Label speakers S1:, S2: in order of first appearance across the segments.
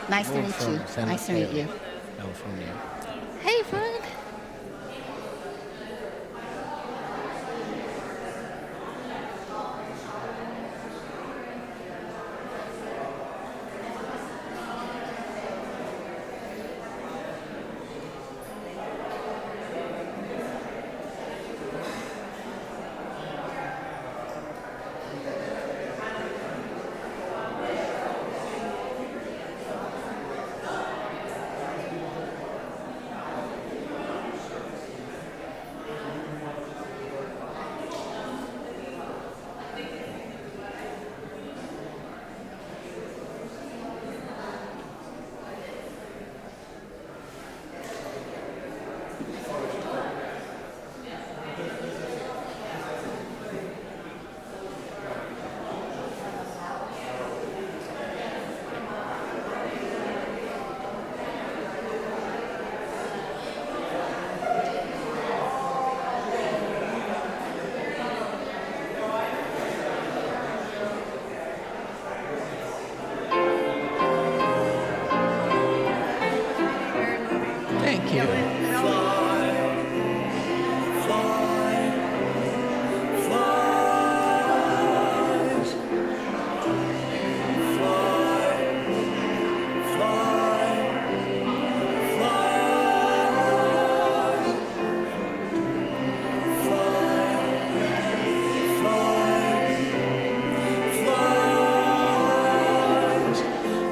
S1: Nice to meet you. Nice to meet you.
S2: California.
S1: Hey, bud.
S2: Thank you.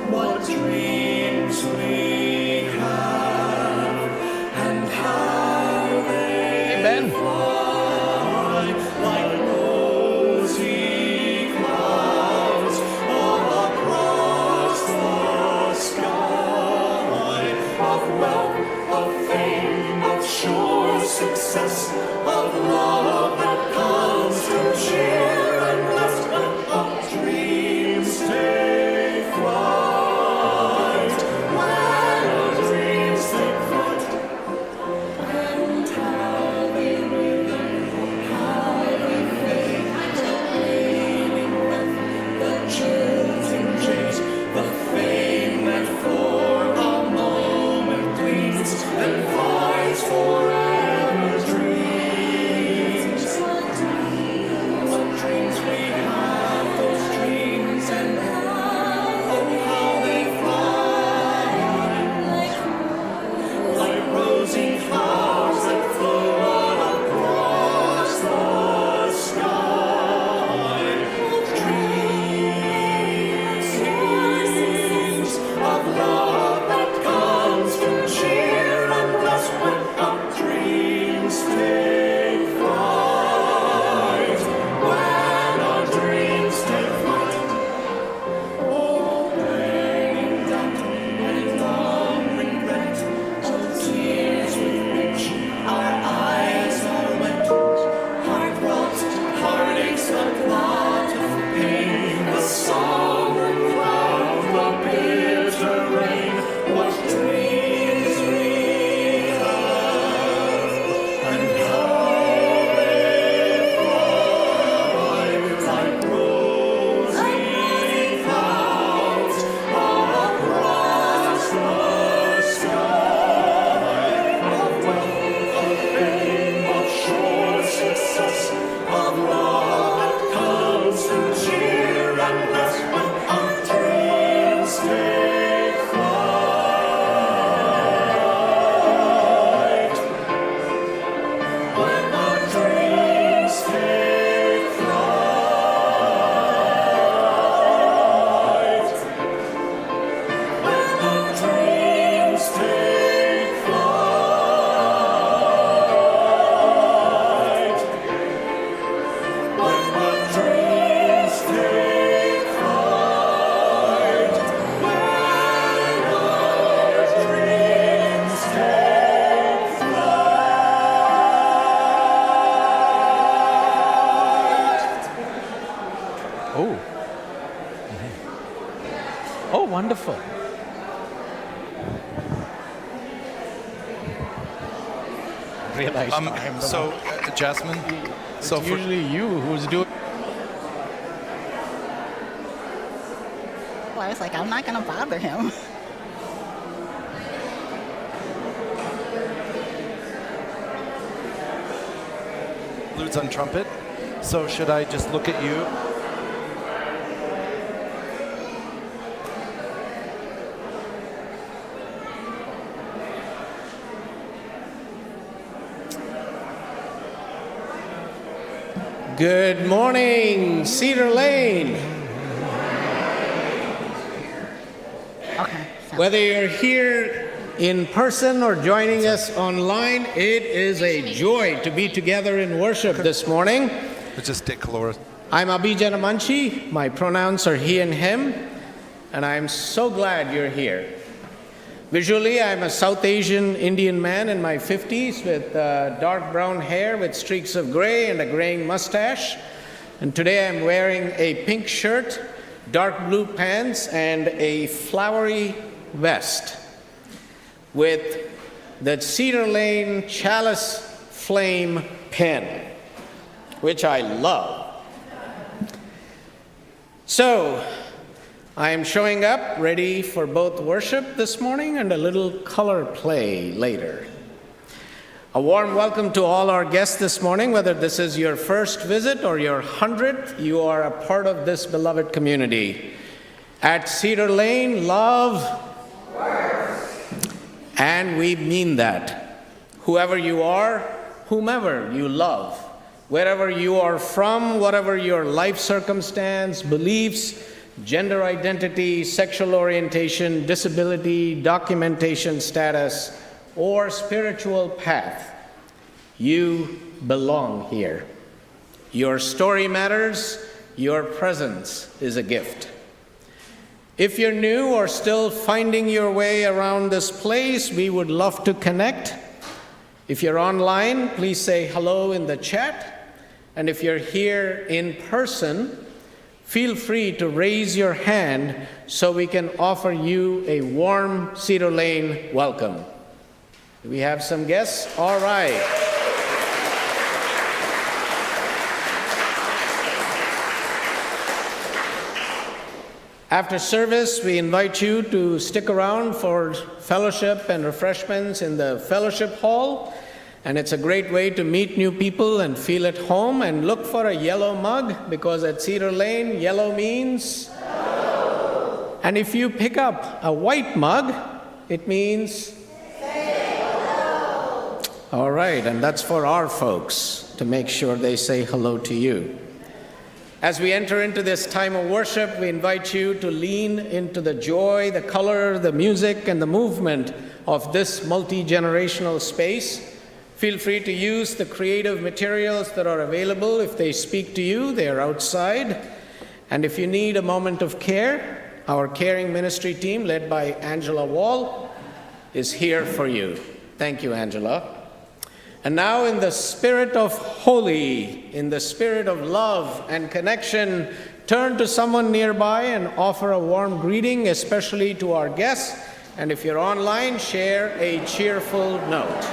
S3: What dreams we have, and how they
S2: Hey, Ben.
S3: fly like rosy clouds all across the sky. Of wealth, of fame, of sure success, of love that comes to cheer and bless, of dreams take flight. When our dreams take flight, and how they rhythm, how they fade, the waning breath, the jilting chase, the fame that for a moment gleams, then flies forever dreams. What dreams we have, those dreams, and oh how they fly like rosy clouds that float across the sky. Dreams of love that comes to cheer and bless when our dreams take flight. When our dreams take flight, oh, raining doubt and long regret, oh, tears with which our eyes are wet, heart throbs, heartaches, the plot of pain, the sovereign cloud, the bitter rain. What dreams we have, and how they fly like rosy clouds across the sky. Of wealth, of fame, of sure success, of love that comes to cheer and bless when our dreams take flight. When our dreams take flight. When our dreams take flight. When our dreams take flight. When our dreams take flight.
S2: Oh. Oh, wonderful. Realized I am the
S4: So,
S2: one.
S4: Jasmine, so
S2: It's
S4: for,
S2: usually you who's doing.
S1: Well, I was like, I'm not going to bother him.
S4: Preludes on trumpet. So should I just look at you?
S5: Good morning, Cedar Lane.
S1: Okay. So,
S5: Whether you're here in person or joining us online, it is a joy to be together in worship this morning.
S4: Let's just stick Laura.
S5: I'm Abhi Janamanchi. My pronouns are he and him, and I'm so glad you're here. Visually, I'm a South Asian Indian man in my 50s with dark brown hair with streaks of gray and a graying mustache. And today I'm wearing a pink shirt, dark blue pants, and a flowery vest with the Cedar Lane Chalice flame pen, which I love. So, I am showing up ready for both worship this morning and a little color play later. A warm welcome to all our guests this morning. Whether this is your first visit or your 100th, you are a part of this beloved community. At Cedar Lane, love works. And we mean that. Whoever you are, whomever you love, wherever you are from, whatever your life circumstance, beliefs, gender identity, sexual orientation, disability, documentation status, or spiritual path, you belong here. Your story matters. Your presence is a gift. If you're new or still finding your way around this place, we would love to connect. If you're online, please say hello in the chat. And if you're here in person, feel free to raise your hand so we can offer you a warm Cedar Lane welcome. Do we have some guests? All right. After service, we invite you to stick around for fellowship and refreshments in the fellowship hall. And it's a great way to meet new people and feel at home. And look for a yellow mug, because at Cedar Lane, yellow means hello. And if you pick up a white mug, it means say hello. All right, and that's for our folks to make sure they say hello to you. As we enter into this time of worship, we invite you to lean into the joy, the color, the music, and the movement of this multi-generational space. Feel free to use the creative materials that are available. If they speak to you, they are outside. And if you need a moment of care, our caring ministry team, led by Angela Wall, is here for you. Thank you, Angela. And now, in the spirit of Holi, in the spirit of love and connection, turn to someone nearby and offer a warm greeting, especially to our guests. And if you're online, share a cheerful note.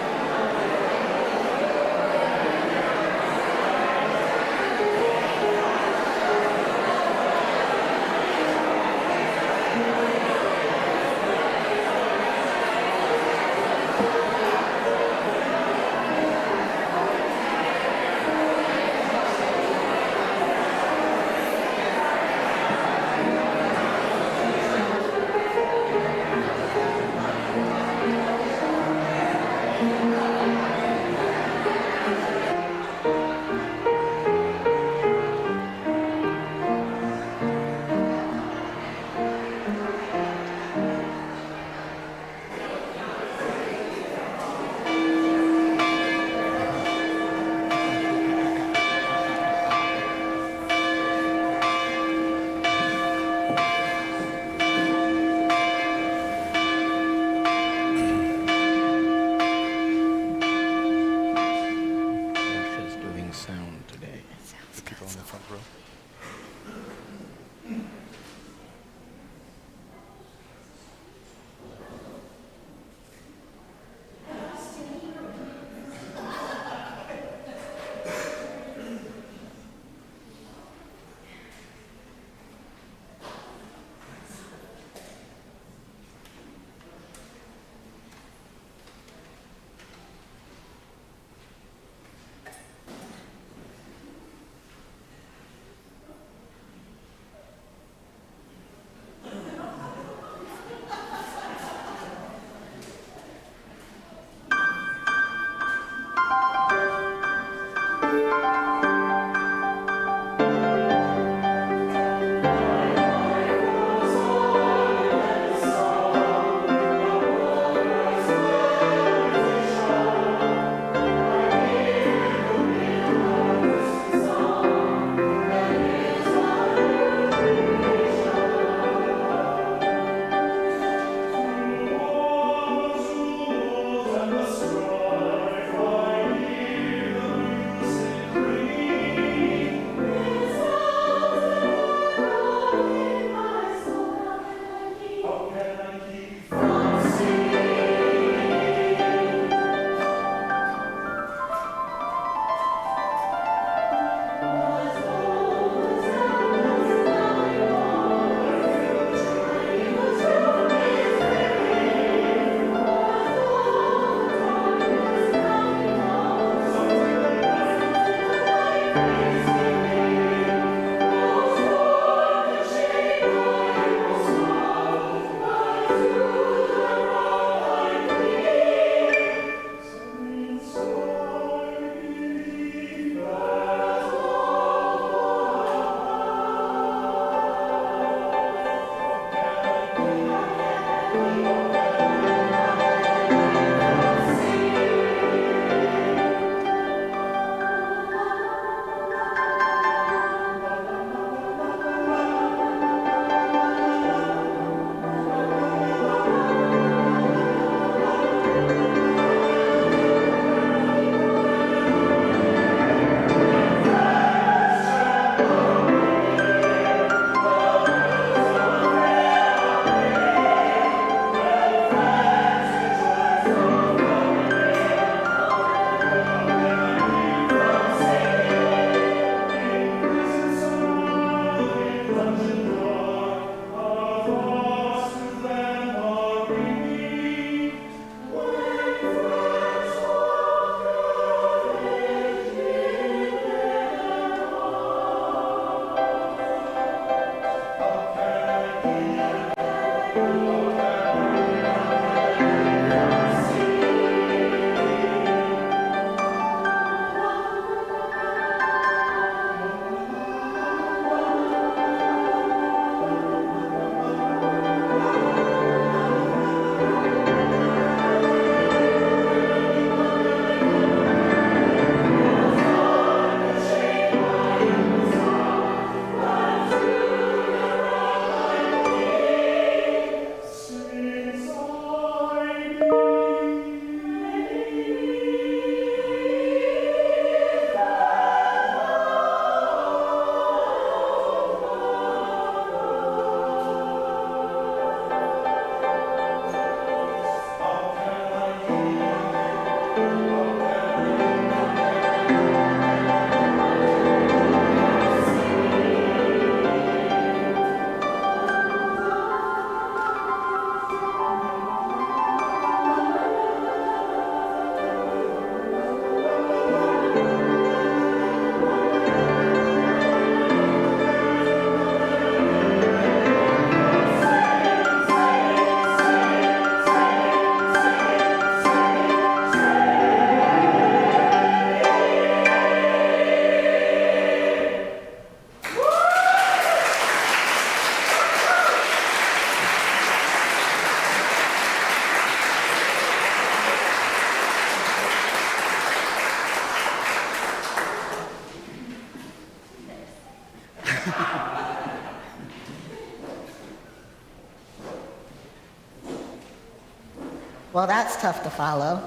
S1: Well, that's tough to follow.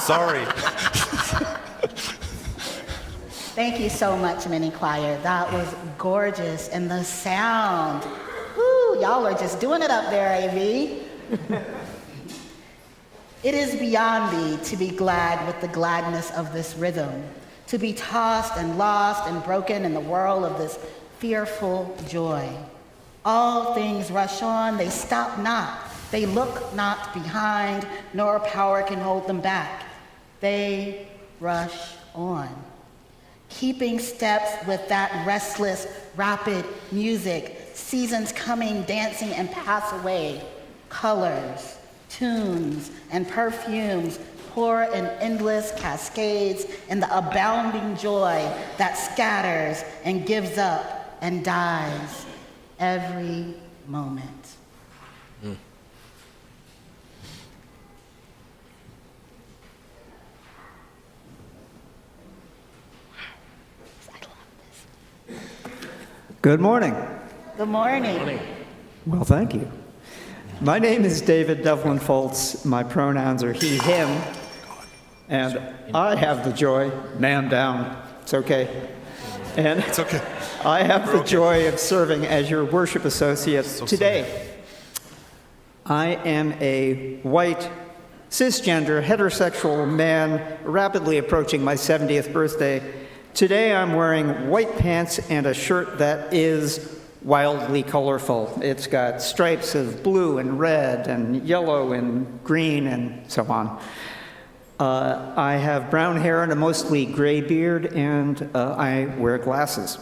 S4: Sorry.
S1: Thank you so much, Mini Choir. That was gorgeous. And the sound. Woo, y'all are just doing it up there, Abhi. It is beyond me to be glad with the gladness of this rhythm, to be tossed and lost and broken in the whirl of this fearful joy. All things rush on, they stop not. They look not behind, nor power can hold them back. They rush on, keeping steps with that restless, rapid music, seasons coming, dancing, and pass away. Colors, tunes, and perfumes pour in endless cascades in the abounding joy that scatters and gives up and dies every moment.
S6: Good morning.
S1: Good morning.
S6: Well, thank you. My name is David Devlin-Foltz. My pronouns are he, him, and I have the joy, man down, it's okay. And
S4: It's okay.
S6: I have the joy of serving as your worship associate today. I am a white, cisgender, heterosexual man rapidly approaching my 70th birthday. Today I'm wearing white pants and a shirt that is wildly colorful. It's got stripes of blue and red and yellow and green and so on. I have brown hair and a mostly gray beard, and I wear glasses.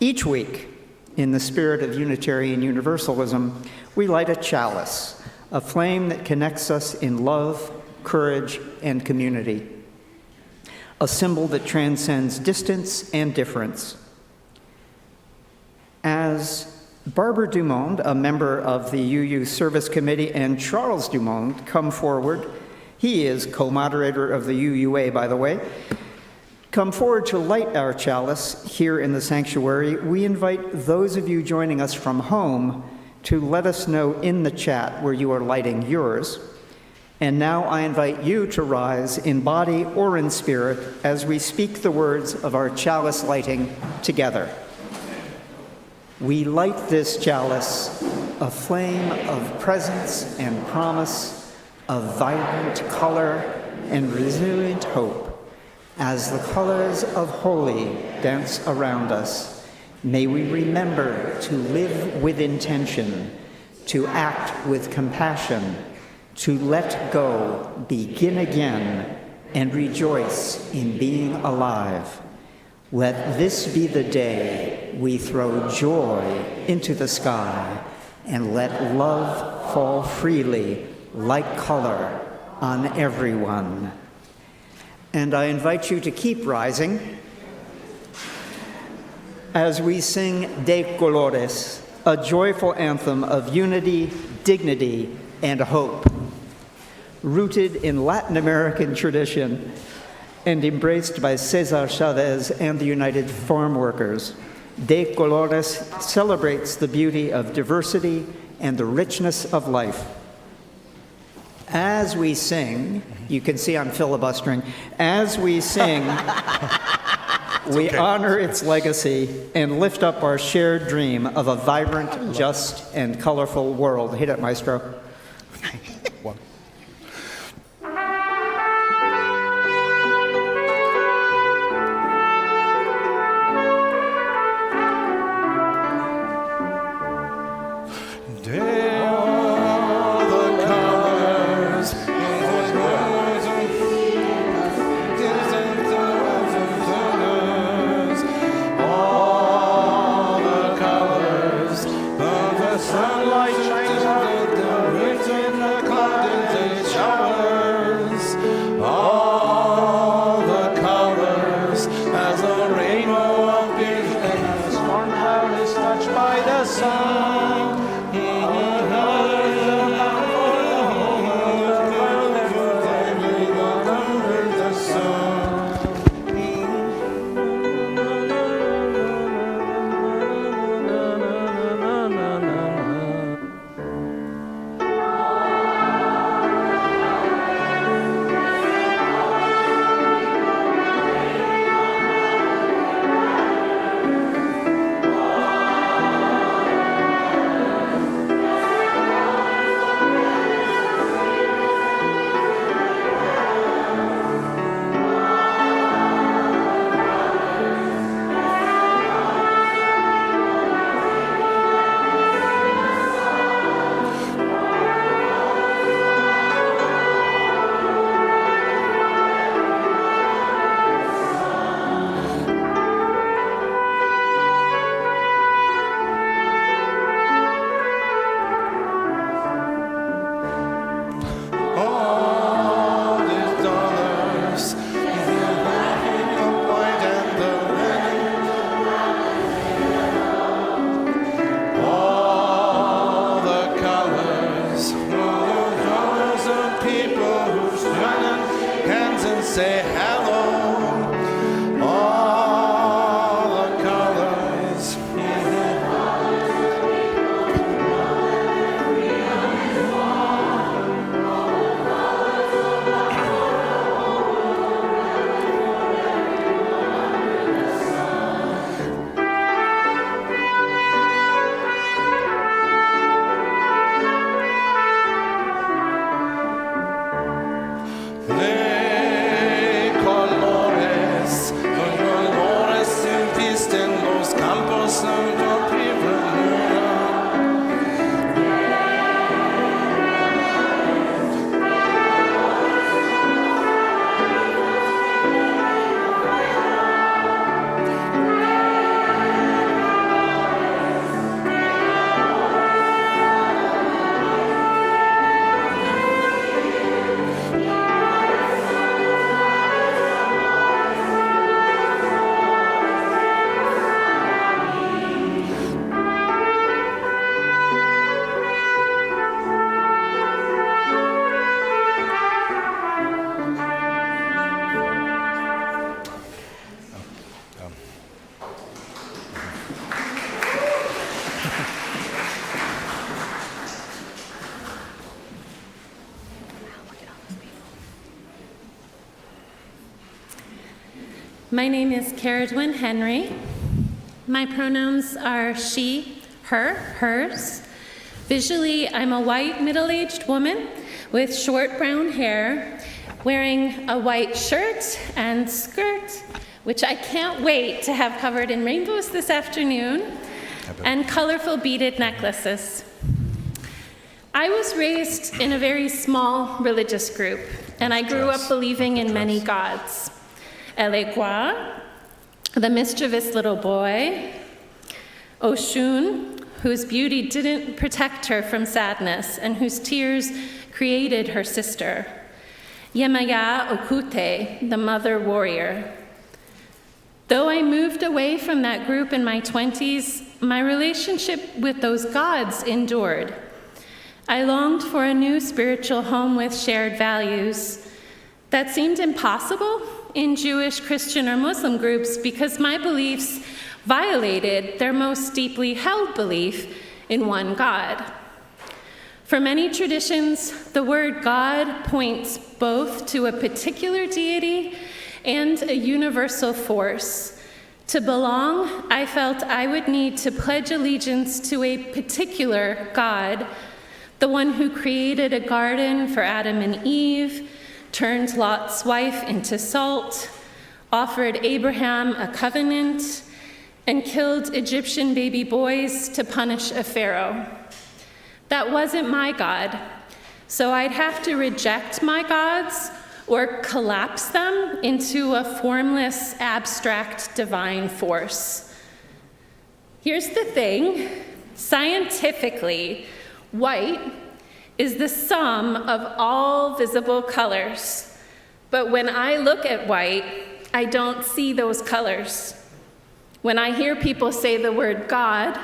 S6: Each week, in the spirit of Unitarian Universalism, we light a chalice, a flame that connects us in love, courage, and community. A symbol that transcends distance and difference. As Barbara Dumont, a member of the UU Service Committee, and Charles Dumont come forward. He is co-moderator of the UUA, by the way. Come forward to light our chalice here in the sanctuary. We invite those of you joining us from home to let us know in the chat where you are lighting yours. And now I invite you to rise in body or in spirit as we speak the words of our chalice lighting together. We light this chalice, a flame of presence and promise, of vibrant color and resilient hope. As the colors of Holi dance around us, may we remember to live with intention, to act with compassion, to let go, begin again, and rejoice in being alive. Let this be the day we throw joy into the sky and let love fall freely like color on everyone. And I invite you to keep rising as we sing De Colores, a joyful anthem of unity, dignity, and hope, rooted in Latin American tradition and embraced by Cesar Chavez and the United Farm Workers. De Colores celebrates the beauty of diversity and the richness of life. As we sing, you can see I'm filibustering, as we sing, we honor its legacy and lift up our shared dream of a vibrant, just, and colorful world. Hit it, maestro.
S4: One.
S3: Sunlight shines out the written
S7: My name is Caradwyn Henry. My pronouns are she, her, hers. Visually, I'm a white middle-aged woman with short brown hair, wearing a white shirt and skirt, which I can't wait to have covered in rainbows this afternoon, and colorful beaded necklaces. I was raised in a very small religious group, and I grew up believing in many gods. Elegua, the mischievous little boy, Oshun, whose beauty didn't protect her from sadness and whose tears created her sister, Yemaya Okute, the mother warrior. Though I moved away from that group in my 20s, my relationship with those gods endured. I longed for a new spiritual home with shared values. That seemed impossible in Jewish, Christian, or Muslim groups because my beliefs violated their most deeply held belief in one God. For many traditions, the word God points both to a particular deity and a universal force. To belong, I felt I would need to pledge allegiance to a particular God, the one who created a garden for Adam and Eve, turned Lot's wife into salt, offered Abraham a covenant, and killed Egyptian baby boys to punish a pharaoh. That wasn't my God, so I'd have to reject my gods or collapse them into a formless, abstract divine force. Here's the thing, scientifically, white is the sum of all visible colors. But when I look at white, I don't see those colors. When I hear people say the word God,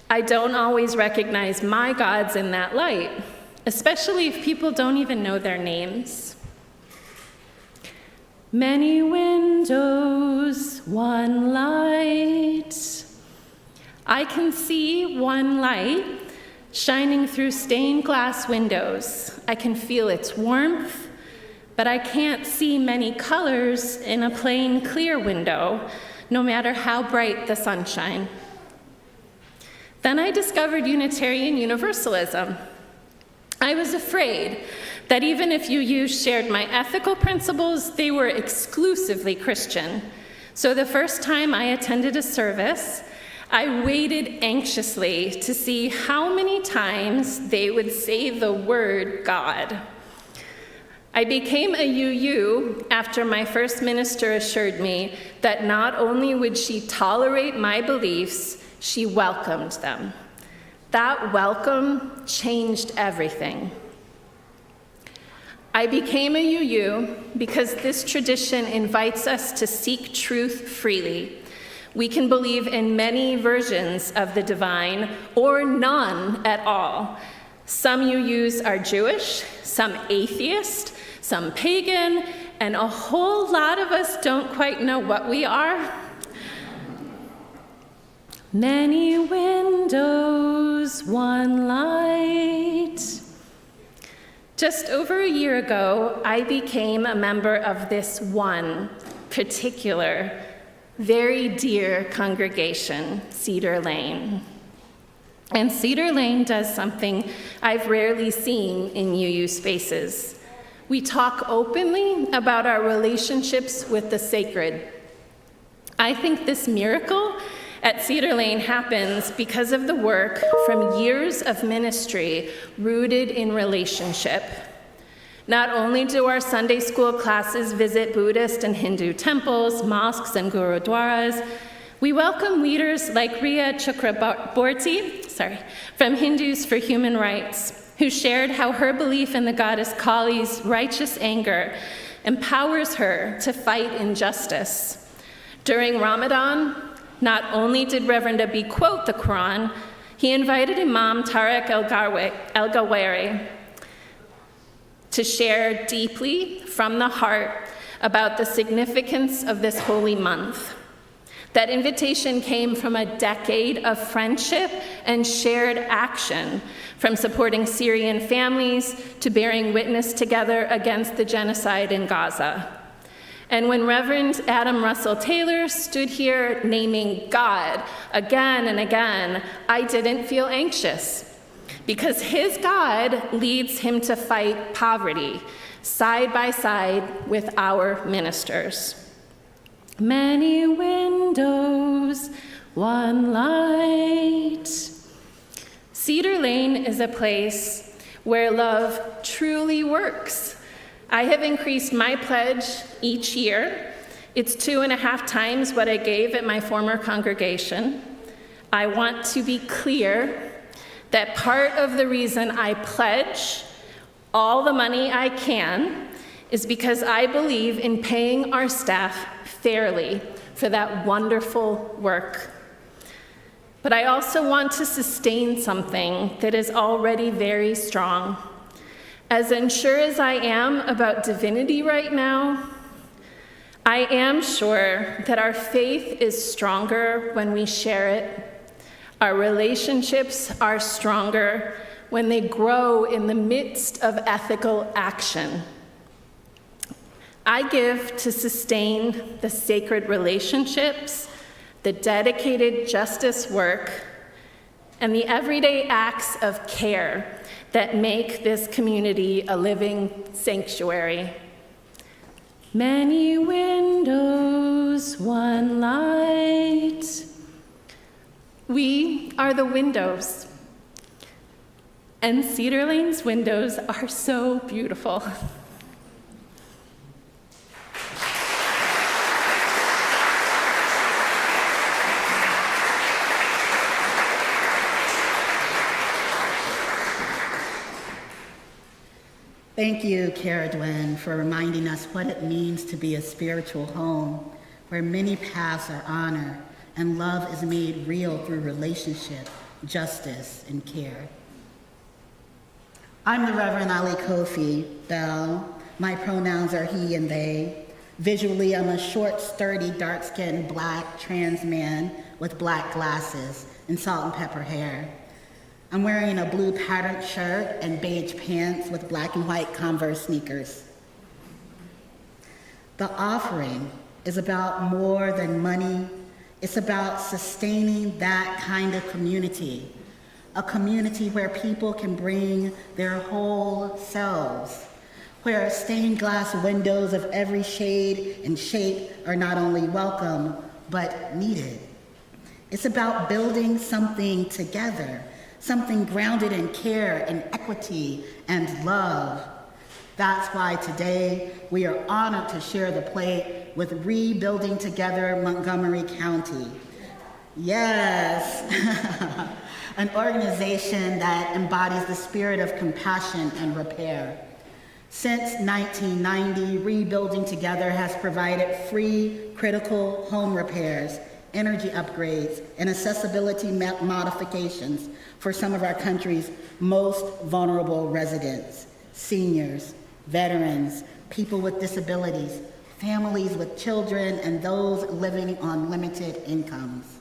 S7: I don't always recognize my gods in that light, especially if people don't even know their names. Many windows, one light. I can see one light shining through stained glass windows. I can feel its warmth, but I can't see many colors in a plain, clear window, no matter how bright the sunshine. Then I discovered Unitarian Universalism. I was afraid that even if UU shared my ethical principles, they were exclusively Christian. So the first time I attended a service, I waited anxiously to see how many times they would say the word God. I became a UU after my first minister assured me that not only would she tolerate my beliefs, she welcomed them. That welcome changed everything. I became a UU because this tradition invites us to seek truth freely. We can believe in many versions of the divine or none at all. Some UUs are Jewish, some atheist, some pagan, and a whole lot of us don't quite know what we are. Many windows, one light. Just over a year ago, I became a member of this one particular, very dear congregation, Cedar Lane. And Cedar Lane does something I've rarely seen in UU spaces. We talk openly about our relationships with the sacred. I think this miracle at Cedar Lane happens because of the work from years of ministry rooted in relationship. Not only do our Sunday school classes visit Buddhist and Hindu temples, mosques, and gurudwaras, we welcome leaders like Riya Chakraborty, from Hindus for Human Rights, who shared how her belief in the goddess Kali's righteous anger empowers her to fight injustice. During Ramadan, not only did Reverend Abhi quote the Quran, he invited Imam Tariq El-Gawari to share deeply from the heart about the significance of this holy month. That invitation came from a decade of friendship and shared action, from supporting Syrian families to bearing witness together against the genocide in Gaza. And when Reverend Adam Russell Taylor stood here naming God again and again, I didn't feel anxious, because his God leads him to fight poverty side by side with our ministers. Many windows, one light. Cedar Lane is a place where love truly works. I have increased my pledge each year. It's 2.5 times what I gave at my former congregation. I want to be clear that part of the reason I pledge all the money I can is because I believe in paying our staff fairly for that wonderful work. But I also want to sustain something that is already very strong. As unsure as I am about divinity right now, I am sure that our faith is stronger when we share it. Our relationships are stronger when they grow in the midst of ethical action. I give to sustain the sacred relationships, the dedicated justice work, and the everyday acts of care that make this community a living sanctuary. Many windows, one light. We are the windows, and Cedar Lane's windows are so beautiful.
S1: Thank you, Cara Dwyn, for reminding us what it means to be a spiritual home where many paths are honored and love is made real through relationship, justice, and care. I'm the Reverend Ali Kofi Bell. My pronouns are he and they. Visually, I'm a short, sturdy, dark-skinned black trans man with black glasses and salt and pepper hair. I'm wearing a blue patterned shirt and beige pants with black and white Converse sneakers. The offering is about more than money. It's about sustaining that kind of community, a community where people can bring their whole selves, where stained glass windows of every shade and shape are not only welcome, but needed. It's about building something together, something grounded in care and equity and love. That's why today we are honored to share the plate with Rebuilding Together Montgomery County. Yes, an organization that embodies the spirit of compassion and repair. Since 1990, Rebuilding Together has provided free critical home repairs, energy upgrades, and accessibility modifications for some of our country's most vulnerable residents, seniors, veterans, people with disabilities, families with children, and those living on limited incomes.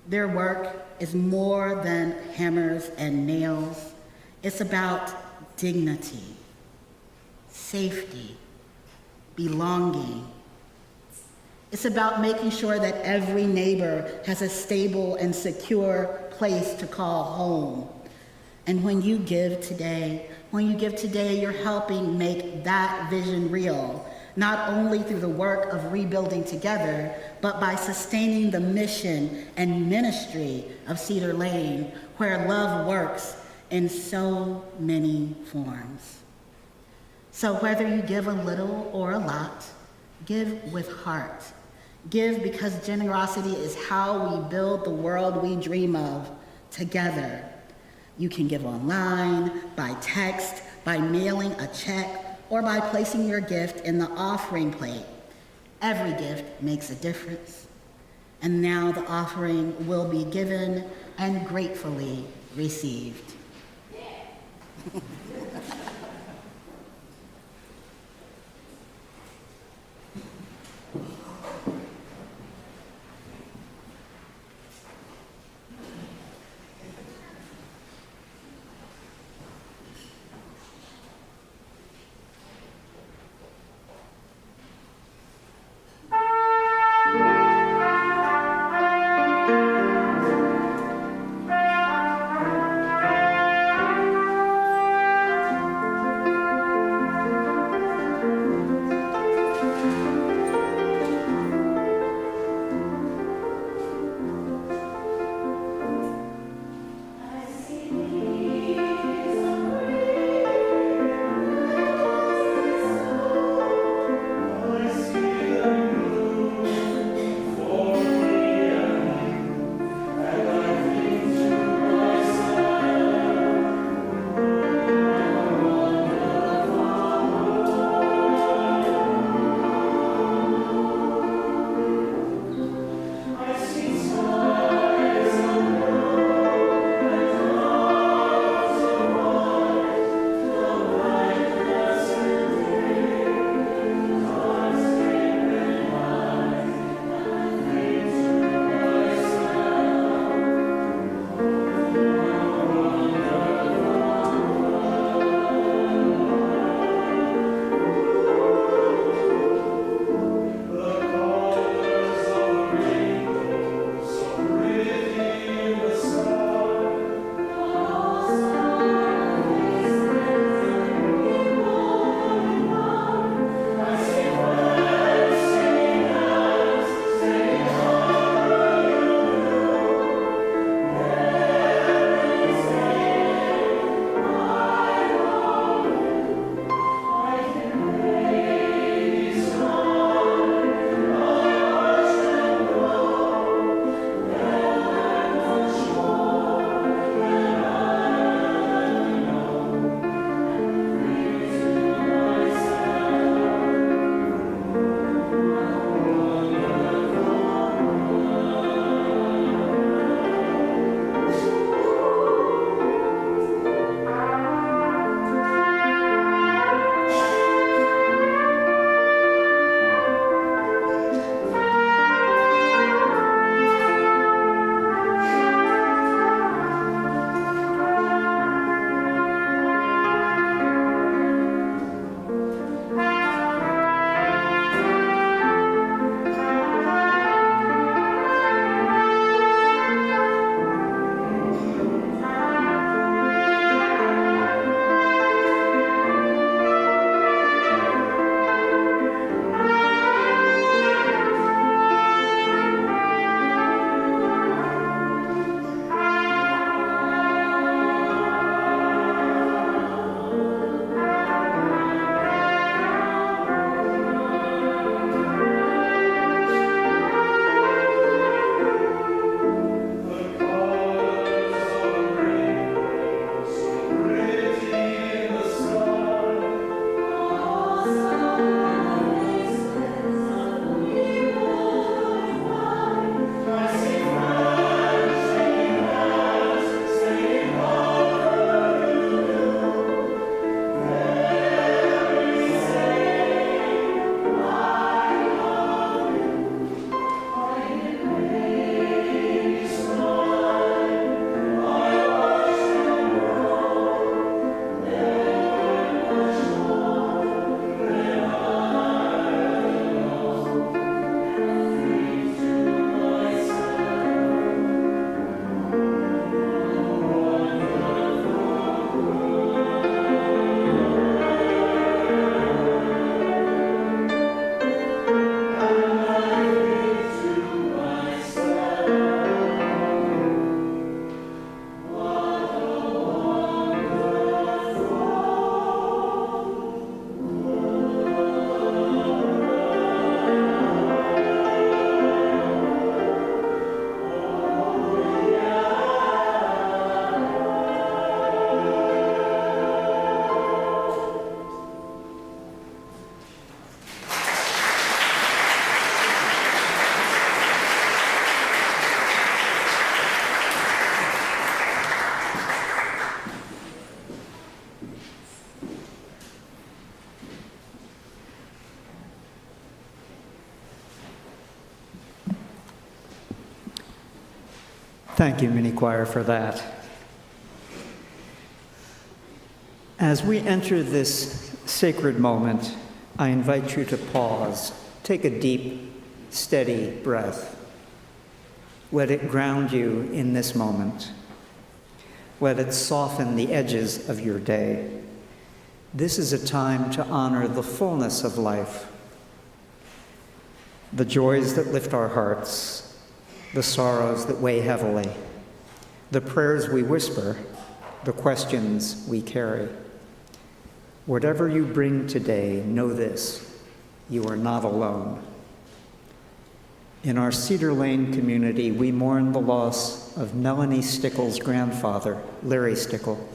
S1: Their work is more than hammers and nails. It's about dignity, safety, belonging. It's about making sure that every neighbor has a stable and secure place to call home. And when you give today, you're helping make that vision real, not only through the work of Rebuilding Together, but by sustaining the mission and ministry of Cedar Lane, where love works in so many forms. So whether you give a little or a lot, give with heart. Give because generosity is how we build the world we dream of together. You can give online, by text, by mailing a check, or by placing your gift in the offering plate. Every gift makes a difference. And now the offering will be given and gratefully received.
S6: Thank you, Mini Choir, for that. As we enter this sacred moment, I invite you to pause. Take a deep, steady breath. Let it ground you in this moment. Let it soften the edges of your day. This is a time to honor the fullness of life, the joys that lift our hearts, the sorrows that weigh heavily, the prayers we whisper, the questions we carry. Whatever you bring today, know this: you are not alone. In our Cedar Lane community, we mourn the loss of Melanie Stickle's grandfather, Larry Stickle.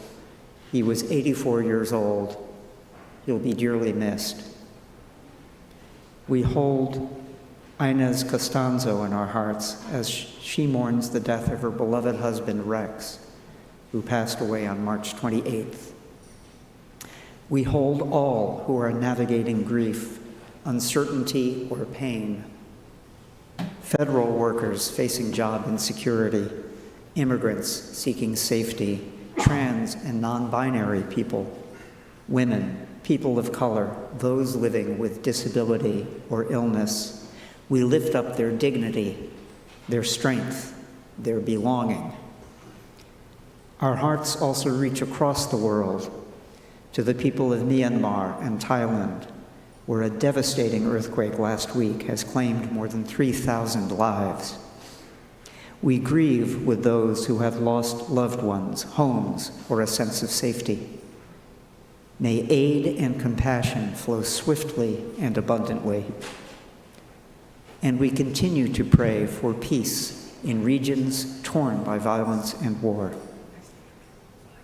S6: He was 84 years old. He'll be dearly missed. We hold Inez Costanzo in our hearts as she mourns the death of her beloved husband, Rex, who passed away on March 28th. We hold all who are navigating grief, uncertainty, or pain. Federal workers facing job insecurity, immigrants seeking safety, trans and non-binary people, women, people of color, those living with disability or illness. We lift up their dignity, their strength, their belonging. Our hearts also reach across the world to the people of Myanmar and Thailand, where a devastating earthquake last week has claimed more than 3,000 lives. We grieve with those who have lost loved ones, homes, or a sense of safety. May aid and compassion flow swiftly and abundantly. And we continue to pray for peace in regions torn by violence and war.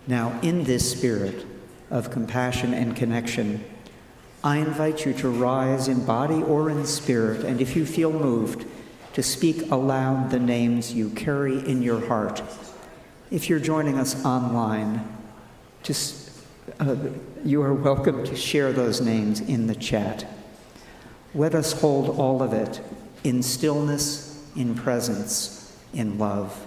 S6: Now, in this spirit of compassion and connection, I invite you to rise in body or in spirit, and if you feel moved, to speak aloud the names you carry in your heart. If you're joining us online, you are welcome to share those names in the chat. Let us hold all of it in stillness, in presence, in love.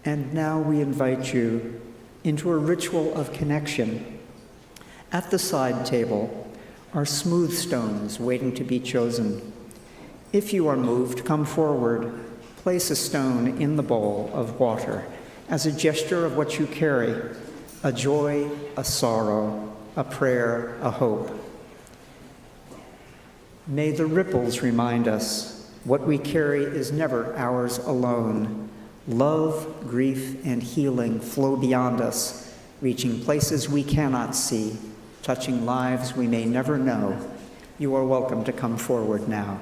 S6: And now we invite you into a ritual of connection. At the side table are smooth stones waiting to be chosen. If you are moved, come forward, place a stone in the bowl of water as a gesture of what you carry: a joy, a sorrow, a prayer, a hope. May the ripples remind us what we carry is never ours alone. Love, grief, and healing flow beyond us, reaching places we cannot see, touching lives we may never know. You are welcome to come forward now.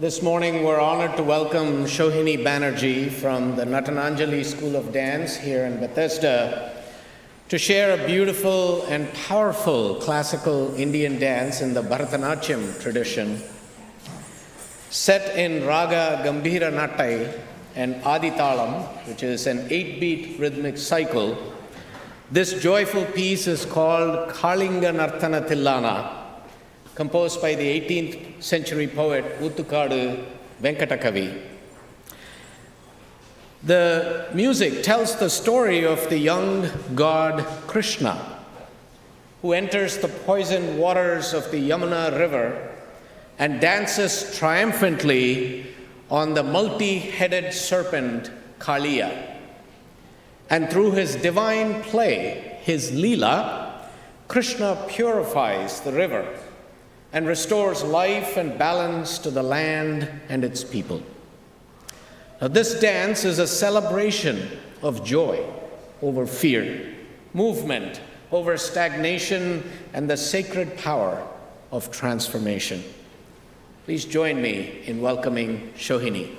S5: This morning we're honored to welcome Shohini Banerjee from the Natananjali School of Dance here in Bethesda to share a beautiful and powerful classical Indian dance in the Bharatanatyam tradition. Set in Raga Gambhira Nattai and Aditalam, which is an 8-beat rhythmic cycle, this joyful piece is called Kalinga Nartana Tillana, composed by the 18th century poet Uttukadu Venkatakavi. The music tells the story of the young god Krishna, who enters the poisoned waters of the Yamuna River and dances triumphantly on the multi-headed serpent Kaliya. And through his divine play, his Leela, Krishna purifies the river and restores life and balance to the land and its people. Now, this dance is a celebration of joy over fear, movement over stagnation, and the sacred power of transformation. Please join me in welcoming Shohini.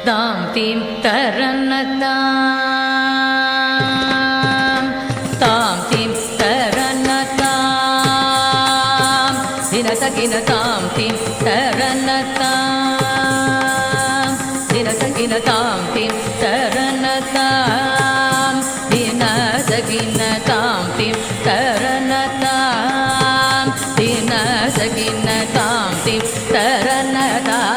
S8: Tam tim taranatam, tam tim taranatam, dinatagina tam tim taranatam, dinatagina tam tim taranatam, dinatagina tam tim taranatam, dinatagina tam tim taranatam.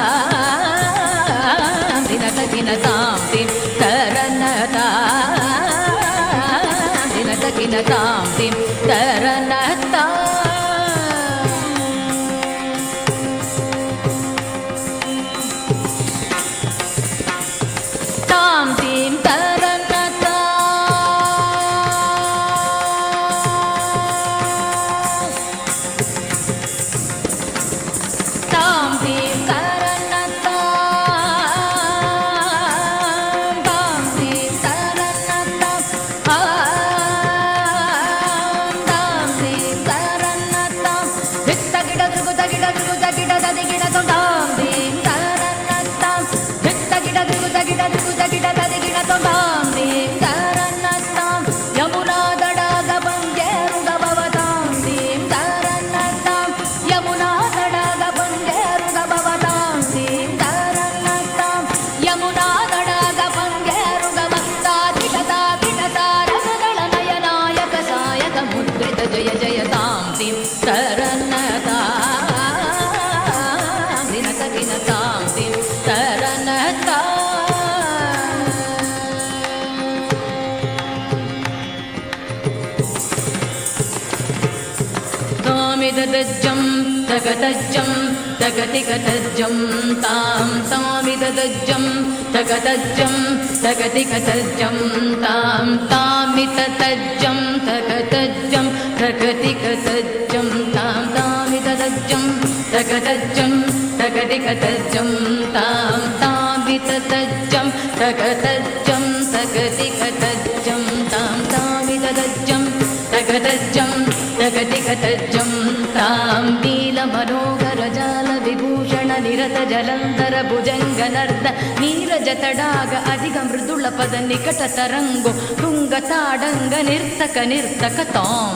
S8: Dinataginataam tim taranataam, dinataginataam tim taranataam. Taam tim taranataam, taam tim Tagadajjam, tagadajjam, tagadigadajjam, tam tamidadajjam, tagadajjam, tagadigadajjam, tam tamitatajjam, tagadajjam, tagadigadajjam, tam tamidadajjam, tagadajjam, tagadigadajjam, tam tamitatajjam, tagadajjam, tagadigadajam, tam tamidadajam, tagadajam, tagadigadajam, tam nila manogara jala vibhushana nirata jalandhara bhujanga narda neeraja tadaga adiga mridula pada nikata tarango tunga tadanga nirtaka tam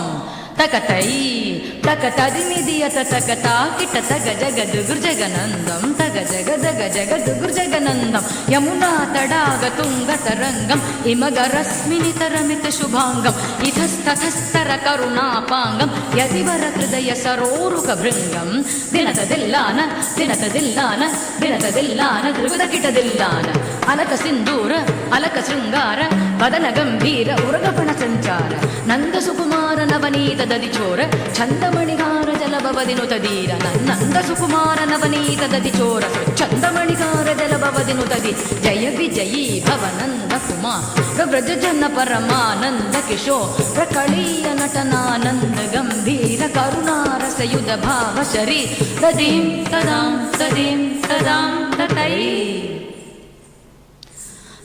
S8: takatai takatadimidiyata takata kitata gajagadugur jaganandam tagajagadaga jagadugur jaganandam yamuna tadaga tunga tarangam imagarasmini taramita shubhangam ithasthathastara karunapangam yadivara hridaya saroruka bhringam dinatadillana dinatadillana dinatadillana drugudakitadillana alaka sindura alaka sringara vadana gambhira uragapana sanchara nanda sukumara navneeta ದದಿಚೋರ ಚಂದಮಣಿಗಾರ ಜಲಭವದಿನುತದೀರ ನನ್ನಂದ ಸುಕುಮಾರ ನವನೀತ ದದಿಚೋರ ಚಂದಮಣಿಗಾರ ಪ್ರಜಲ ಭವದಿನುತದಿ ಜಯ ವಿಜಯೀ ಭವನಂದ ಕುಮಾರ್ ಪ್ರವ್ರಜ ಜನ ಪರಮಾನಂದ ಕಿಶೋರ್ ಪ್ರಕಳೀಯ ನಟನಾನಂದ ಗಂಭೀರ ಕರುಣಾರಸಯುಧ ಭಾವ ಶರೀ ತದೀಂ ತದಾಂ ತದೀಂ ತದಾಂ ತತೈ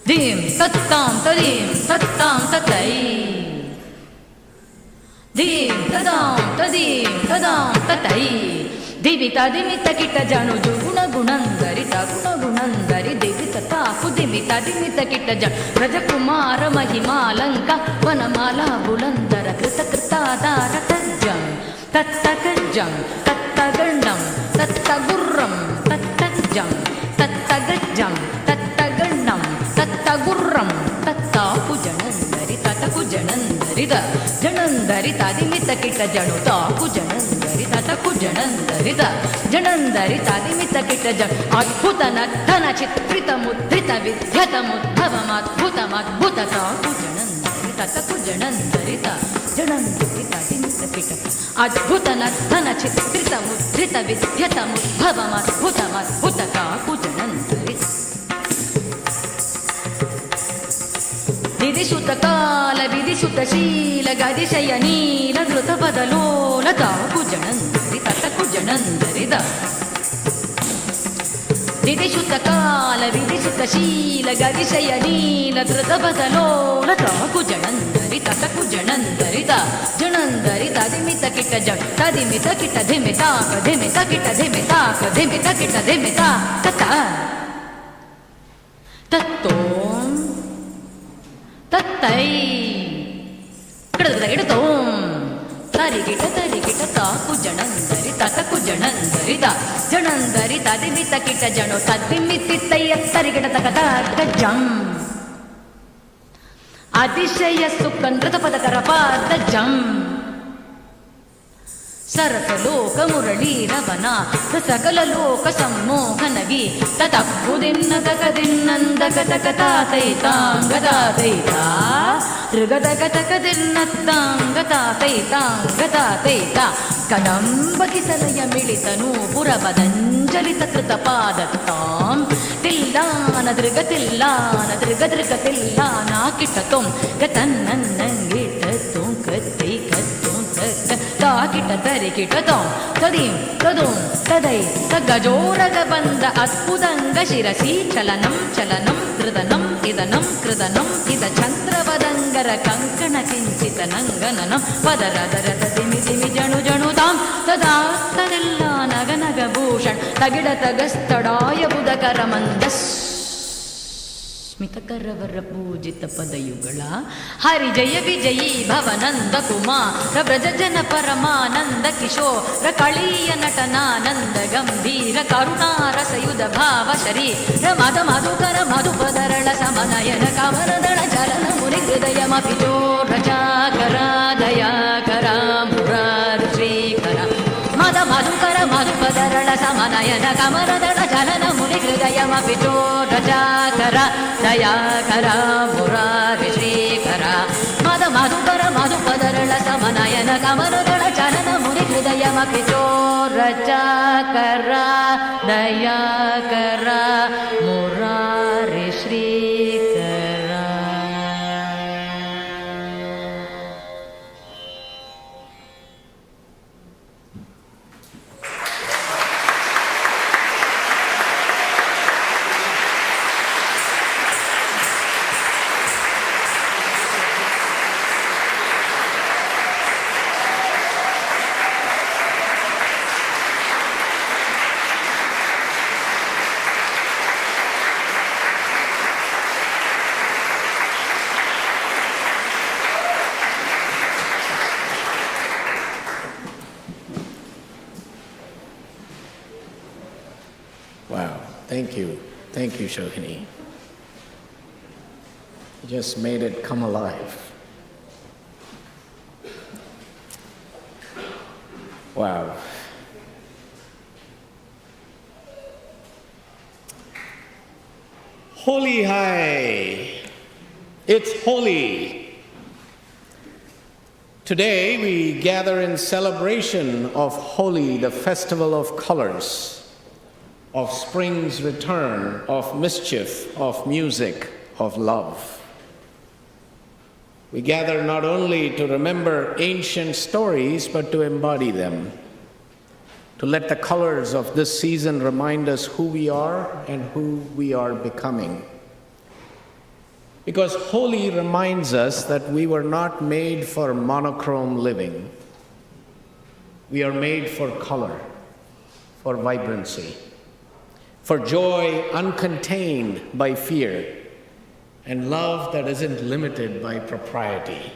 S8: ಧೀಂ ತತ್ತಾಂ ತದೀಂ ತತ್ತಾಂ ತತೈ ಧೀಂ ತದಾಂ ತದೀಂ ತದಾಂ ತತೈ ದಿವಿತ ದಿಮಿತ ಕಿಟ ಜಣುಜು ಗುಣ ಗುಣಂದರಿತ ಗುಣ ಗುಣಂದರಿ ದಿವಿತ ತಾಕು ದಿಮಿತ ದಿಮಿತ ಕಿಟ ಜ ರಜಕುಮಾರ ಮಹಿಮಾಲಂಕ ವನಮಾಲಾ ಬುಲಂದರ ಕೃತ ಕೃತಾದಾರ ತಜ್ಜಂ ತತ್ತಗಜ್ಜಂ ತತ್ತಗಣ್ಣಂ ತತ್ತಗುರ್ರಂ ತತ್ತಜ್ಜಂ ತತ್ತಗಜ್ಜಂ ತತ್ತಗಣ್ಣಂ ತತ್ತಗುರ್ರಂ ತತ್ತಾಕು ಜಣಂದರಿ ತತಕು ಜಣಂದರಿದ ಜಣಂದರಿ ತಾದಿಮಿತ ಕಿಟ ಜಣು ತಾಕು ಜಣಂದರಿ ತತಕು ಜಣಂದರಿದ ಜಣಂದರಿ ತಾದಿಮಿತ ಕಿಟ ಜ ಅದ್ಭುತ ನರ್ತನ ಚಿತ್ರಿತ ಮುದ್ರಿತ ವಿದ್ಯತ ಮುದ್ಭವಮದ್ಭುತಮದ್ಭುತ ತಾಕು ಜಣಂದರಿ ತತಕು ಜಣಂದರಿತ ಜಣಂದರಿ ತಾದಿಮಿತ ಕಿಟ ಅದ್ಭುತ ನರ್ತನ ಚಿತ್ರಿತ ಮುದ್ರಿತ ವಿದ್ಯತ ಮುದ್ಭವಮದ್ಭುತಮದ್ಭುತ ತಾಕು ಜಣಂದರಿ ವಿಧಿಸುತ ಕಾಲ ವಿಧಿಸುತ ಶೀಲ ಗದಿಶಯ ನೀಲ ಧೃತ ಬದಲೋಲ ತಾಕು ಜಣಂದರಿ ತತಕು ಜಣಂದರಿದ ವಿಧಿಸುತ ಕಾಲ ವಿಧಿಸುತ ಶೀಲ ಗದಿಶಯ ನೀಲ ಧೃತ ಬದಲೋಲ ತಾಕು ಜಣಂದರಿ ತತಕು ಜಣಂದರಿದ ಜಣಂದರಿ ತದಿಮಿತ ಕಿಟ ಜ ತದಿಮಿತ ಕಿಟ ಧಿಮಿತಾಕ ಧಿಮಿತ ಕಿಟ ಧಿಮಿತಾಕ ಧಿಮಿತ ಕಿಟ ಧಿಮಿತಾ ತತ ತತ್ತೋಂ ತತ್ತೈ ಕಿಡತೋಂ ತರಿಗಿಟ ತಾಕು ಜಣಂದರಿ ತತಕು ಜಣಂದರಿದ ಜಣಂದರಿ ತದಿಮಿತ ಕಿಟ ಜಣು ತದ್ದಿಮಿತಿತ್ತಯ್ಯ ತರಿಗಿಟ ತಕತ ಗಜ್ಜಂ ಅತಿಶಯ ಸುಖಂದ್ರತ ಪದಕರ ಪಾದ ಜಂ ಸರಸ ಲೋಕ ಮುರಳೀರವನ ಸಕಲ ಲೋಕ ಸಮ್ಮೋಹನಗಿ ತತಕ್ಕುದಿನ್ನ ತಕದಿನ್ನಂದಕ ತಕತಾತೈತಾಂಗತಾತೈತಾ ಋಗತಕತಕದಿನ್ನತ್ತಾಂಗತಾತೈತಾಂಗತಾತೈತ ಕದಂಬಕಿಸಲಯ ಮಿಳಿತನು ಪುರಪದಂಜಲಿತ ಕೃತಪಾದತ್ತಾಂ ತಿಲ್ಲಾನ ದೃಗತಿಲ್ಲಾನ ದೃಗತಿಲ್ಲಾನ ಕಿಟತೊಂ ಗತನ್ನನ್ನಂಗಿಟತೊಂ ಕತ್ತೈ ಕತ್ತೊಂ ತಾಕಿಟ ತರಿಕಿಟ ತೋಂ ತದೀಂ ತದೋಂ ತದೈ ತಗಜೋರಗ ಬಂದ ಅದ್ಭುತಂಗ ಶಿರಸಿ ಚಲನಂ ಚಲನಂ ಕೃದನಂ ಇದನಂ ಕೃದನಂ ಇದ ಚಂದ್ರವದಂಗರ ಕಂಕಣ ಕಿಂಚಿತ ನಂಗನನಂ ಪದರದರ ತದಿಮಿ ದಿಮಿ ಜಣು ಜಣು ತಾಂ ತದಾ ತದೆಲ್ಲ ನಗ ನಗ ಭೂಷಣ್ ತಗಿಡ ತಗಸ್ತಡಾಯ ಬುಧಕರ ಮಂದಸ್ ಸ್ಮಿತಕರವರ ಪೂಜಿತ ಪದಯುಗಳ ಹರಿ ಜಯ ವಿಜಯೀ ಭವನಂದ ಕುಮಾರ ವ್ರಜ ಜನ ಪರಮಾನಂದ ಕಿಶೋರ ಕಳೀಯ ನಟನಾನಂದ ಗಂಭೀರ ಕರುಣಾರಸಯುಧ ಭಾವ ಶರೀರ ಮದ ಮಧುಕರ ಮಧುಪದರಳ ಸಮನಯನ ಕಮರದಳ ಚಲನ ಮುನಿ ಹೃದಯ ಮಪಿಚೋರ ಚಾಕರ ದಯಾಕರ ಮುರಾರಿ ಶ್ರೀಕರ ಮದ ಮಧುಕರ ಮಧುಪದರಳ ಸಮನಯನ ಕಮರದಳ ಚಲನ ಮುನಿ ಹೃದಯ ಮಪಿಚೋರ ಚಾಕರ ದಯಾಕರ ಮುರಾರಿ ಶ್ರೀಕರ ಮದ ಮಧುಕರ ಮಧುಪದರಳ ಸಮನಯನ ಕಮರದಳ ಚಲನ ಮುನಿ ಹೃದಯ ಮಪಿಚೋರ ಚಾಕರ ದಯಾಕರ Murari Srikara.
S5: Wow, thank you. Thank you, Shohini. You just made it come alive. Wow. Holi High. It's Holi. Today we gather in celebration of Holi, the festival of colors. of spring's return, of mischief, of music, of love. We gather not only to remember ancient stories, but to embody them, to let the colors of this season remind us who we are and who we are becoming. Because Holi reminds us that we were not made for monochrome living. We are made for color, for vibrancy, for joy uncontained by fear, and love that isn't limited by propriety,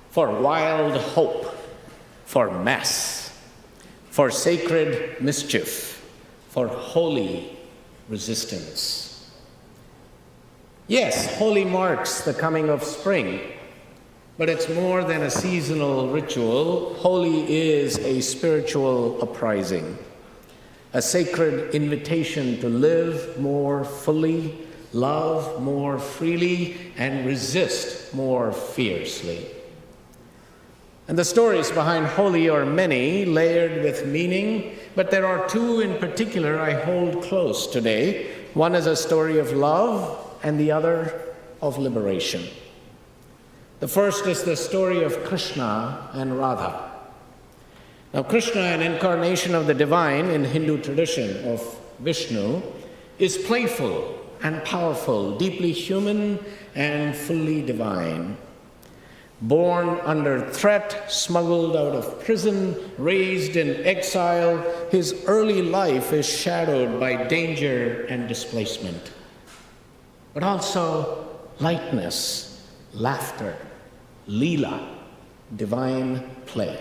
S5: for wild hope, for mess, for sacred mischief, for holy resistance. Yes, Holi marks the coming of spring, but it's more than a seasonal ritual. Holi is a spiritual uprising, a sacred invitation to live more fully, love more freely, and resist more fiercely. And the stories behind Holi are many, layered with meaning, but there are two in particular I hold close today. One is a story of love, and the other of liberation. The first is the story of Krishna and Radha. Now, Krishna, an incarnation of the divine in Hindu tradition of Vishnu, is playful and powerful, deeply human and fully divine. Born under threat, smuggled out of prison, raised in exile, his early life is shadowed by danger and displacement, but also lightness, laughter, Leela, divine play.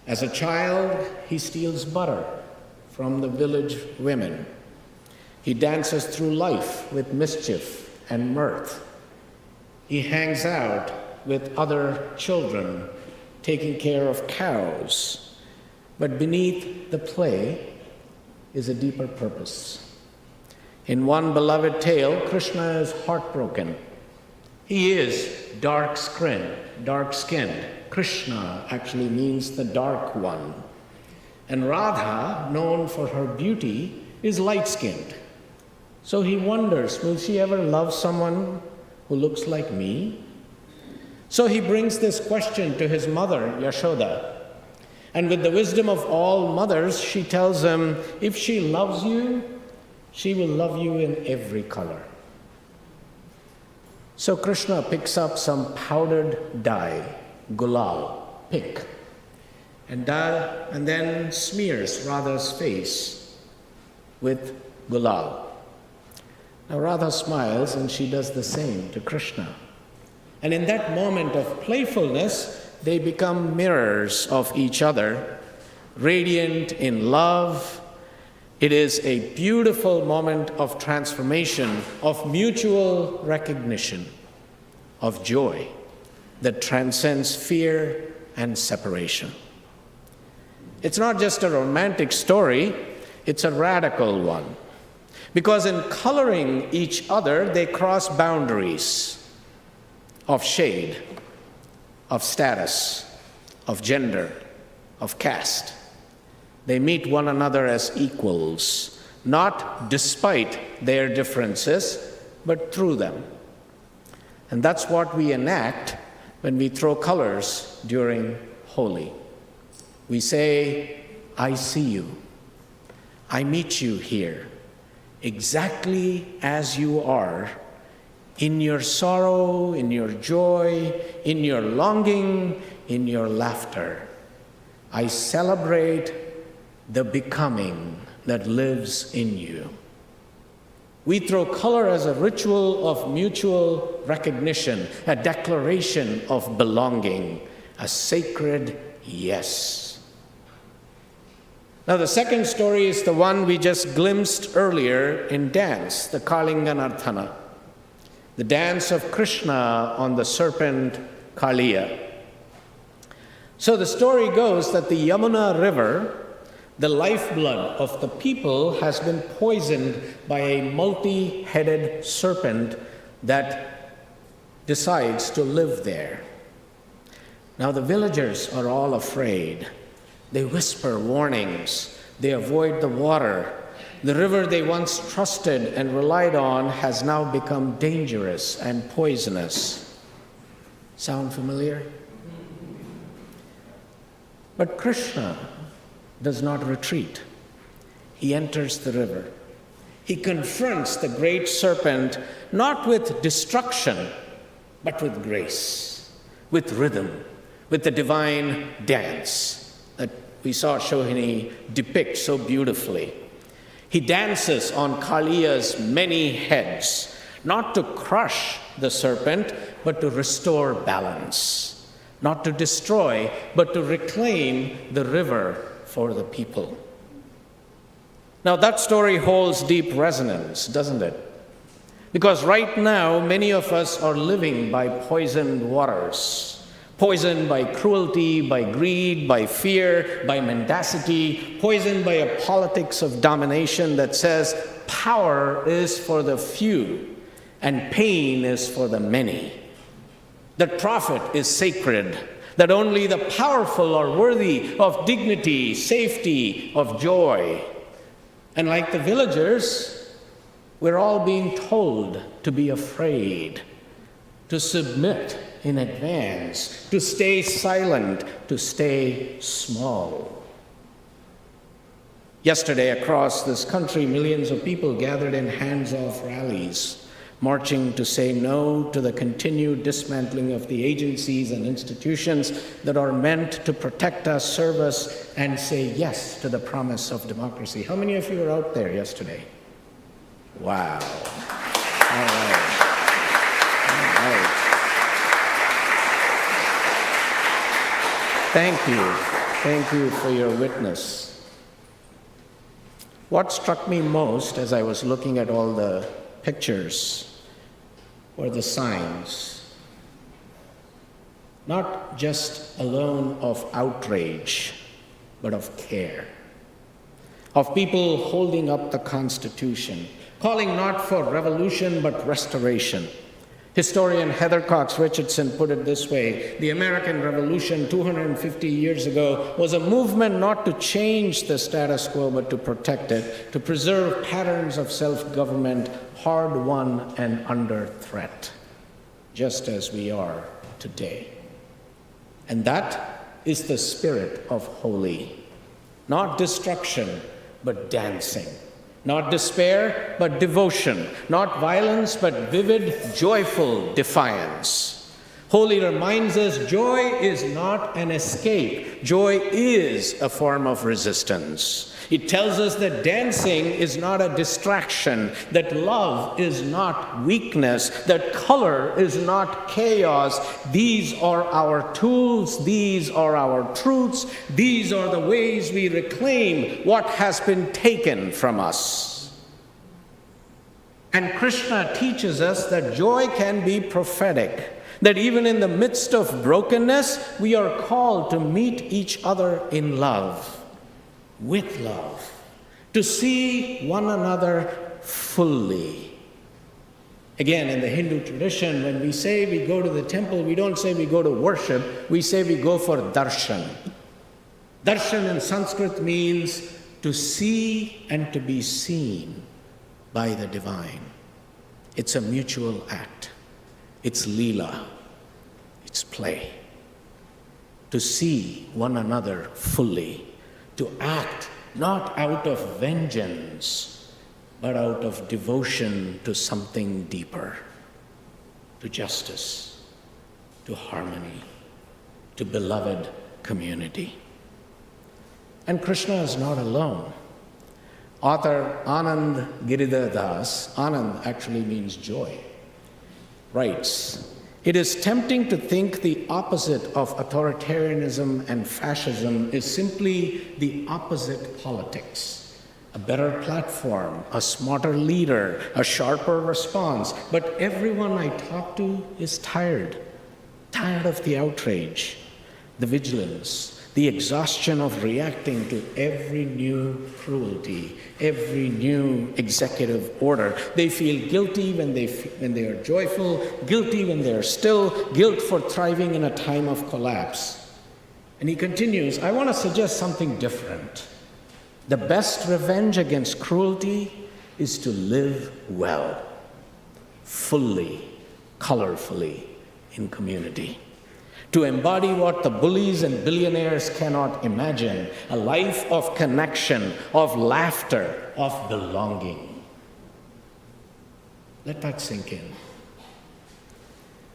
S5: As a child, he steals butter from the village women. He dances through life with mischief and mirth. He hangs out with other children, taking care of cows. But beneath the play is a deeper purpose. In one beloved tale, Krishna is heartbroken. He is dark-skinned. Krishna actually means the dark one. And Radha, known for her beauty, is light-skinned. So he wonders, will she ever love someone who looks like me? So he brings this question to his mother, Yashoda. And with the wisdom of all mothers, she tells him, if she loves you, she will love you in every color. So Krishna picks up some powdered dye, gulal, pink, and then smears Radha's face with gulal. Now Radha smiles and she does the same to Krishna. And in that moment of playfulness, they become mirrors of each other, radiant in love. It is a beautiful moment of transformation, of mutual recognition, of joy that transcends fear and separation. It's not just a romantic story, it's a radical one. Because in coloring each other, they cross boundaries of shade, of status, of gender, of caste. They meet one another as equals, not despite their differences, but through them. And that's what we enact when we throw colors during Holi. We say, I see you. I meet you here, exactly as you are, in your sorrow, in your joy, in your longing, in your laughter. I celebrate the becoming that lives in you. We throw color as a ritual of mutual recognition, a declaration of belonging, a sacred yes. Now, the second story is the one we just glimpsed earlier in dance, the Kalinganarthana, the dance of Krishna on the serpent Kaliya. So the story goes that the Yamuna River, the lifeblood of the people, has been poisoned by a multi-headed serpent that decides to live there. Now the villagers are all afraid. They whisper warnings. They avoid the water. The river they once trusted and relied on has now become dangerous and poisonous. Sound familiar? But Krishna does not retreat. He enters the river. He confronts the great serpent not with destruction, but with grace, with rhythm, with the divine dance that we saw Shohini depict so beautifully. He dances on Kaliya's many heads, not to crush the serpent, but to restore balance. Not to destroy, but to reclaim the river for the people. Now that story holds deep resonance, doesn't it? Because right now, many of us are living by poisoned waters. Poisoned by cruelty, by greed, by fear, by mendacity, poisoned by a politics of domination that says power is for the few and pain is for the many. That profit is sacred, that only the powerful are worthy of dignity, safety, of joy. And like the villagers, we're all being told to be afraid, to submit in advance, to stay silent, to stay small. Yesterday, across this country, millions of people gathered in hands-off rallies, marching to say no to the continued dismantling of the agencies and institutions that are meant to protect us, serve us, and say yes to the promise of democracy. How many of you were out there yesterday? Wow. All right. All right. Thank you. Thank you for your witness. What struck me most as I was looking at all the pictures or the signs, not just alone of outrage, but of care, of people holding up the Constitution, calling not for revolution but restoration. Historian Heather Cox Richardson put it this way: the American Revolution 250 years ago was a movement not to change the status quo but to protect it, to preserve patterns of self-government hard-won and under threat, just as we are today. And that is the spirit of Holi. Not destruction, but dancing. Not despair, but devotion. Not violence, but vivid, joyful defiance. Holi reminds us joy is not an escape. Joy is a form of resistance. It tells us that dancing is not a distraction, that love is not weakness, that color is not chaos. These are our tools, these are our truths, these are the ways we reclaim what has been taken from us. And Krishna teaches us that joy can be prophetic, that even in the midst of brokenness, we are called to meet each other in love. With love, to see one another fully. Again, in the Hindu tradition, when we say we go to the temple, we don't say we go to worship, we say we go for darshan. Darshan in Sanskrit means to see and to be seen by the divine. It's a mutual act. It's lila. It's play. To see one another fully. To act not out of vengeance, but out of devotion to something deeper, to justice, to harmony, to beloved community. And Krishna is not alone. Author Anand Giridhar Das, Anand actually means joy, writes, "It is tempting to think the opposite of authoritarianism and fascism is simply the opposite politics. A better platform, a smarter leader, a sharper response. But everyone I talk to is tired of the outrage, the vigilance, the exhaustion of reacting to every new cruelty, every new executive order. They feel guilty when they are joyful, guilty when they are still, guilt for thriving in a time of collapse." And he continues, "I want to suggest something different. The best revenge against cruelty is to live well, fully, colorfully in community. To embody what the bullies and billionaires cannot imagine, a life of connection, of laughter, of belonging. Let that sink in.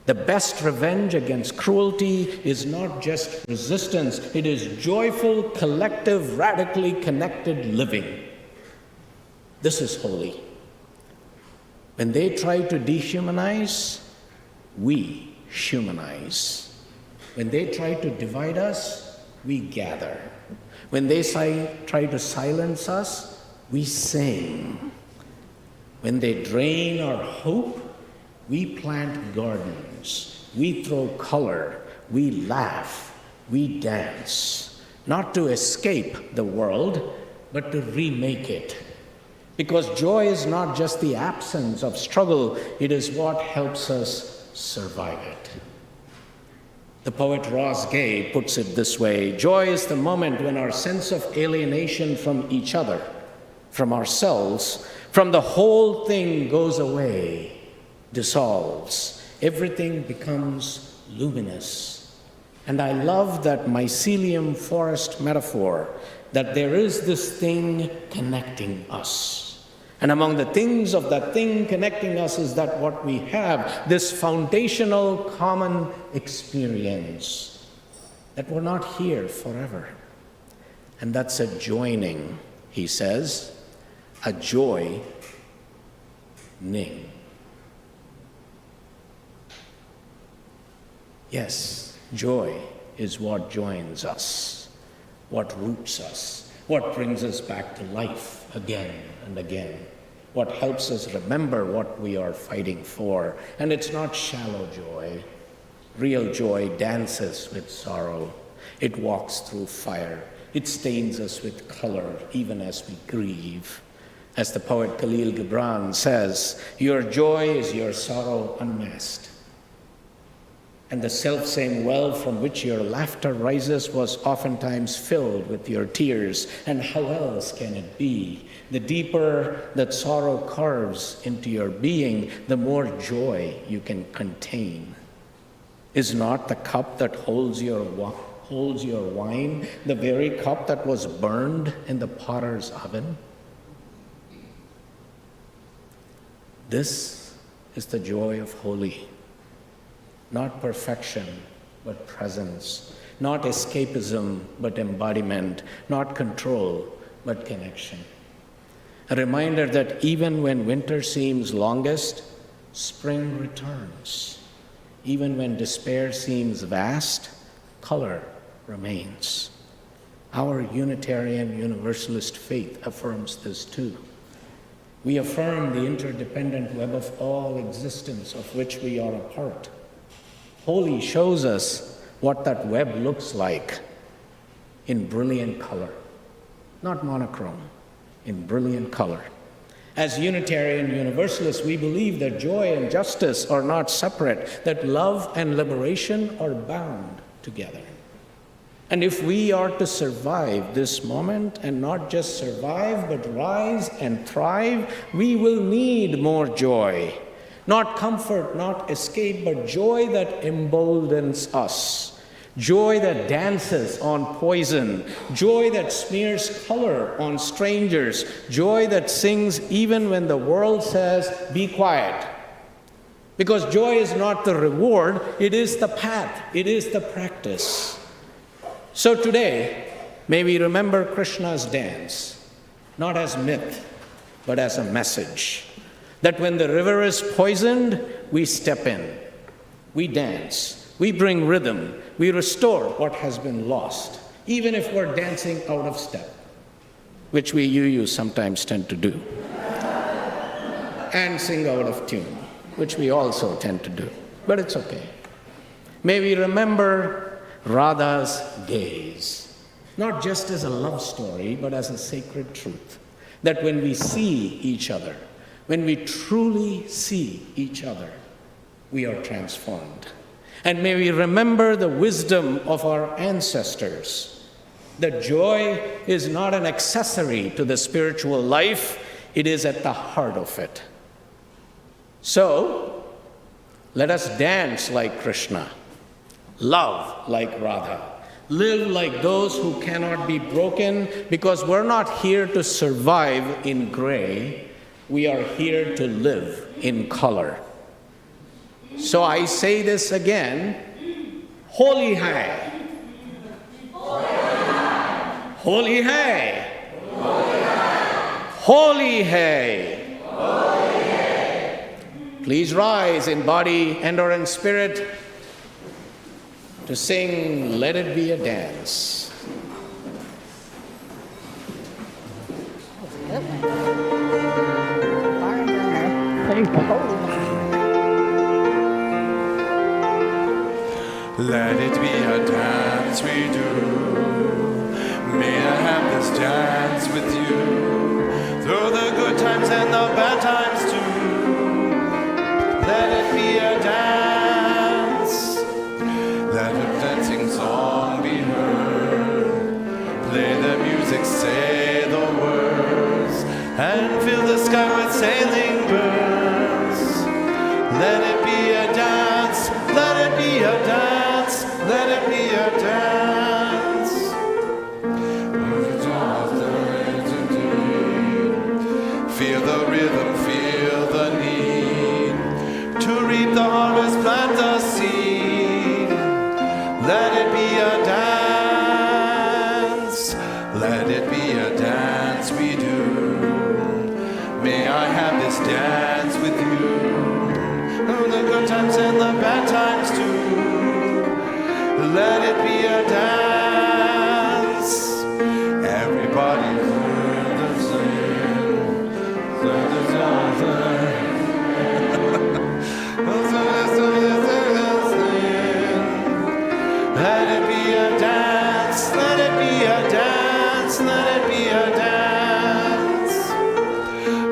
S5: The best revenge against cruelty is not just resistance, it is joyful, collective, radically connected living. This is holy. When they try to dehumanize, we humanize. When they try to divide us, we gather. When they try to silence us, we sing. When they drain our hope, we plant gardens. We throw color. We laugh. We dance. Not to escape the world, but to remake it. Because joy is not just the absence of struggle, it is what helps us survive it. The poet Ross Gay puts it this way: joy is the moment when our sense of alienation from each other, from ourselves, from the whole thing goes away, dissolves. Everything becomes luminous. And I love that mycelium forest metaphor, that there is this thing connecting us. And among the things of that thing connecting us is that what we have, this foundational common experience, that we're not here forever. And that's a joining, he says, a joy-ning. Yes, joy is what joins us, what roots us, what brings us back to life again and again, what helps us remember what we are fighting for. And it's not shallow joy. Real joy dances with sorrow. It walks through fire. It stains us with color even as we grieve. As the poet Khalil Gibran says, your joy is your sorrow unmasked. And the selfsame well from which your laughter rises was oftentimes filled with your tears. And how else can it be? The deeper that sorrow carves into your being, the more joy you can contain. Is not the cup that holds your wine the very cup that was burned in the potter's oven? This is the joy of Holi. Not perfection, but presence. Not escapism, but embodiment. Not control, but connection. A reminder that even when winter seems longest, spring returns. Even when despair seems vast, color remains. Our Unitarian Universalist faith affirms this too. We affirm the interdependent web of all existence of which we are a part. Holi shows us what that web looks like in brilliant color, not monochrome, in brilliant color. As Unitarian Universalists, we believe that joy and justice are not separate, that love and liberation are bound together. And if we are to survive this moment, and not just survive, but rise and thrive, we will need more joy. Not comfort, not escape, but joy that emboldens us. Joy that dances on poison. Joy that smears color on strangers. Joy that sings even when the world says, be quiet. Because joy is not the reward, it is the path, it is the practice. So today, may we remember Krishna's dance, not as myth, but as a message. That when the river is poisoned, we step in, we dance, we bring rhythm, we restore what has been lost, even if we're dancing out of step, which you sometimes tend to do, and sing out of tune, which we also tend to do, but it's okay. May we remember Radha's gaze, not just as a love story, but as a sacred truth, that when we see each other, when we truly see each other, we are transformed. And may we remember the wisdom of our ancestors, The joy is not an accessory to the spiritual life, it is at the heart of it. So, let us dance like Krishna, love like Radha, live like those who cannot be broken, because we're not here to survive in gray, we are here to live in color. So I say this again, Holi hai. Holi hai. Holi hai. Please rise in body and/or in spirit to sing Let It Be a Dance.
S1: Good one. Barn burner. Thank you.
S3: Let it be a dance we do. May I have this dance with you through the good times and the bad times too. Let it be a dance. Let a dancing song be heard. Play the music, say the words, and fill the sky with sailing birds. Let it be a dance. Let it be a dance. Let it be a dance. Feel the rhythm, feel the need to reap the harvest, plant the seed. Let it be a dance. Let it be a dance we do. May I have this dance with you through the good times and the bad times too. Let it be a dance. Everybody learn the same. Let it be a dance. Let it be a dance. Let it be a dance.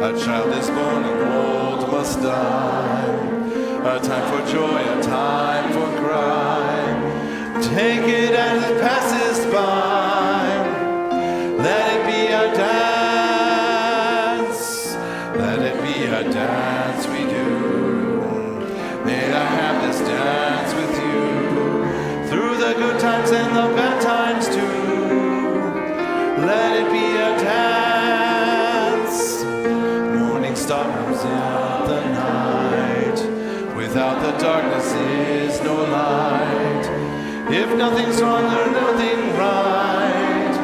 S3: A child is born and old must die. A time for joy, a time for cry. Take it as it passes by. Let it be a dance. Let it be a dance we do. May I have this dance with you through the good times and the bad times too. Let it be a dance. Morning star comes out the night. Without the darkness is no light. If nothing's wrong or nothing right,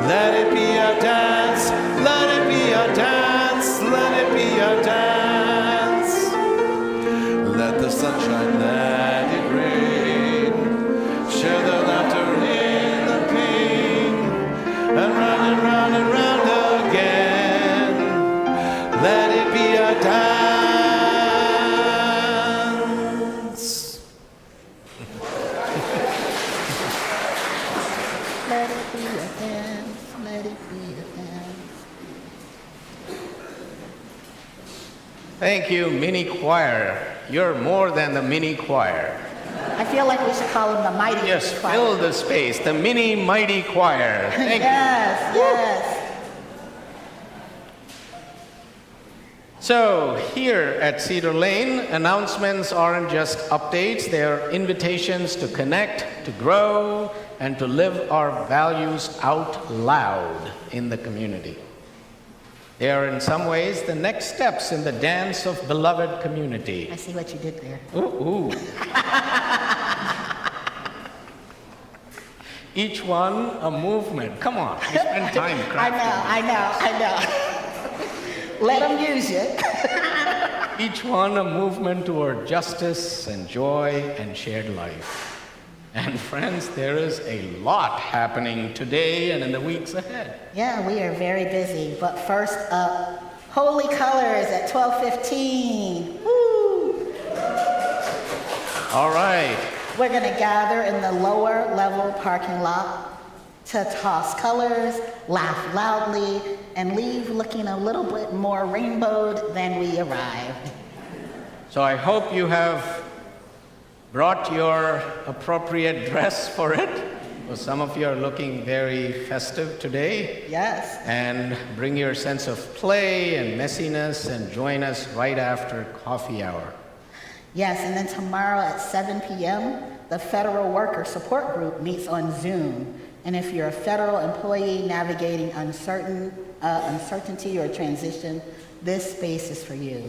S3: let it be a dance, let it be a dance, let it be a dance. Let the sunshine, let it rain, share the laughter in the pain, and round again. Let it be a dance.
S1: Let it be a dance, let it be a dance.
S5: Thank you, mini choir. You're more than the mini choir.
S1: I feel like we should call them the mighty
S5: Yes,
S1: choir.
S5: fill the space, the mini mighty choir. Thank you.
S1: Yes.
S5: So here at Cedar Lane, announcements aren't just updates, they're invitations to connect, to grow, and to live our values out loud in the community. They are in some ways the next steps in the dance of beloved community.
S1: I see what you did there.
S5: Ooh. Each one a movement. Come on, we spend time crafting.
S1: I know. Let them use it.
S5: Each one a movement toward justice and joy and shared life. And friends, there is a lot happening today and in the weeks ahead.
S1: Yeah, we are very busy. But first up, Holy Colors at 12:15. Woo!
S5: All right.
S1: We're going to gather in the lower level parking lot to toss colors, laugh loudly, and leave looking a little bit more rainbowed than we arrived.
S5: So I hope you have brought your appropriate dress for it. Well, some of you are looking very festive today.
S1: Yes.
S5: And bring your sense of play and messiness and join us right after coffee hour.
S1: Yes, and then tomorrow at 7 p.m., the Federal Worker Support Group meets on Zoom. And if you're a federal employee navigating uncertainty or transition, this space is for you.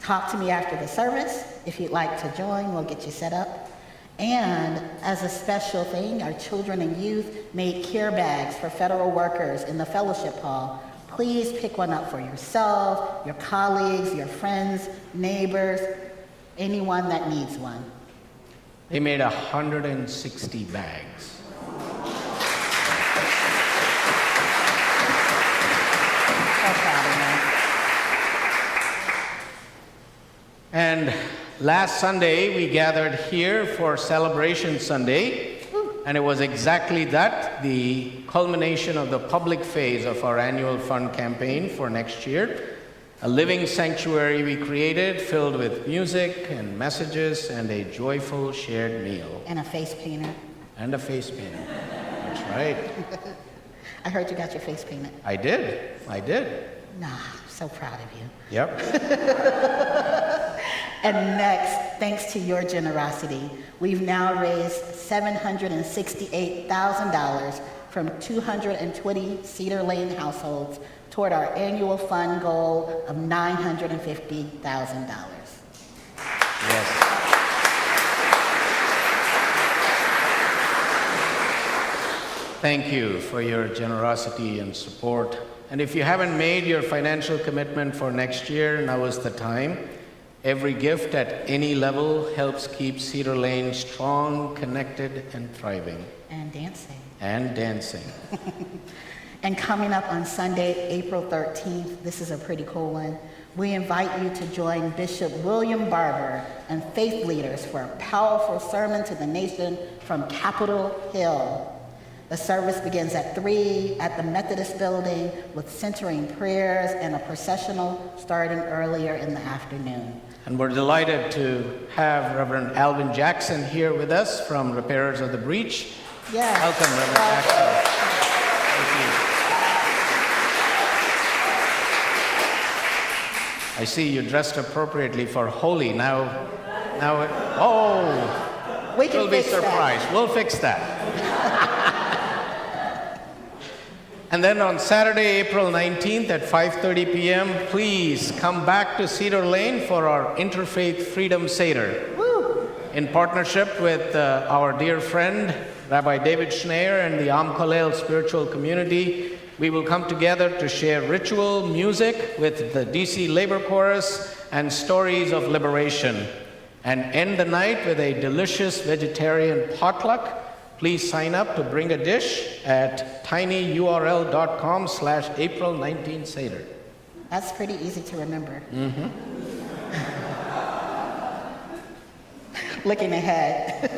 S1: Talk to me after the service. If you'd like to join, we'll get you set up. And as a special thing, our children and youth made care bags for federal workers in the fellowship hall. Please pick one up for yourself, your colleagues, your friends, neighbors, anyone that needs one.
S5: They made 160 bags.
S1: So proud of them.
S5: And last Sunday, we gathered here for Celebration Sunday, and it was exactly that, the culmination of the public phase of our annual fund campaign for next year. A living sanctuary we created filled with music and messages and a joyful shared meal.
S1: And a face painter.
S5: And a face painter. That's right.
S1: I heard you got your face painted.
S5: I did.
S1: Nah, so proud of you.
S5: Yep.
S1: And next, thanks to your generosity, we've now raised $768,000 from 220 Cedar Lane households toward our annual fund goal of $950,000.
S5: Yes. Thank you for your generosity and support. And if you haven't made your financial commitment for next year, now is the time. Every gift at any level helps keep Cedar Lane strong, connected, and thriving.
S1: And dancing.
S5: And dancing.
S1: And coming up on Sunday, April 13th, this is a pretty cool one, we invite you to join Bishop William Barber and faith leaders for a powerful sermon to the nation from Capitol Hill. The service begins at 3 at the Methodist Building with centering prayers and a processional starting earlier in the afternoon.
S5: And we're delighted to have Reverend Alvin Jackson here with us from Repairers of the Breach.
S1: Yes.
S5: Welcome, Reverend Jackson. Thank you. I see you dressed appropriately for Holi. Now,
S1: We can
S5: we'll be
S1: fix that.
S5: surprised. We'll fix that. And then on Saturday, April 19th at 5:30 p.m., please come back to Cedar Lane for our Interfaith Freedom Seder.
S1: Woo.
S5: In partnership with our dear friend, Rabbi David Schneier and the Am Kollel spiritual community, we will come together to share ritual music with the DC Labor Chorus and stories of liberation, and end the night with a delicious vegetarian potluck. Please sign up to bring a dish at tinyurl.com/April19Seder.
S1: That's pretty easy to remember.
S5: Mm-hmm.
S1: Looking ahead.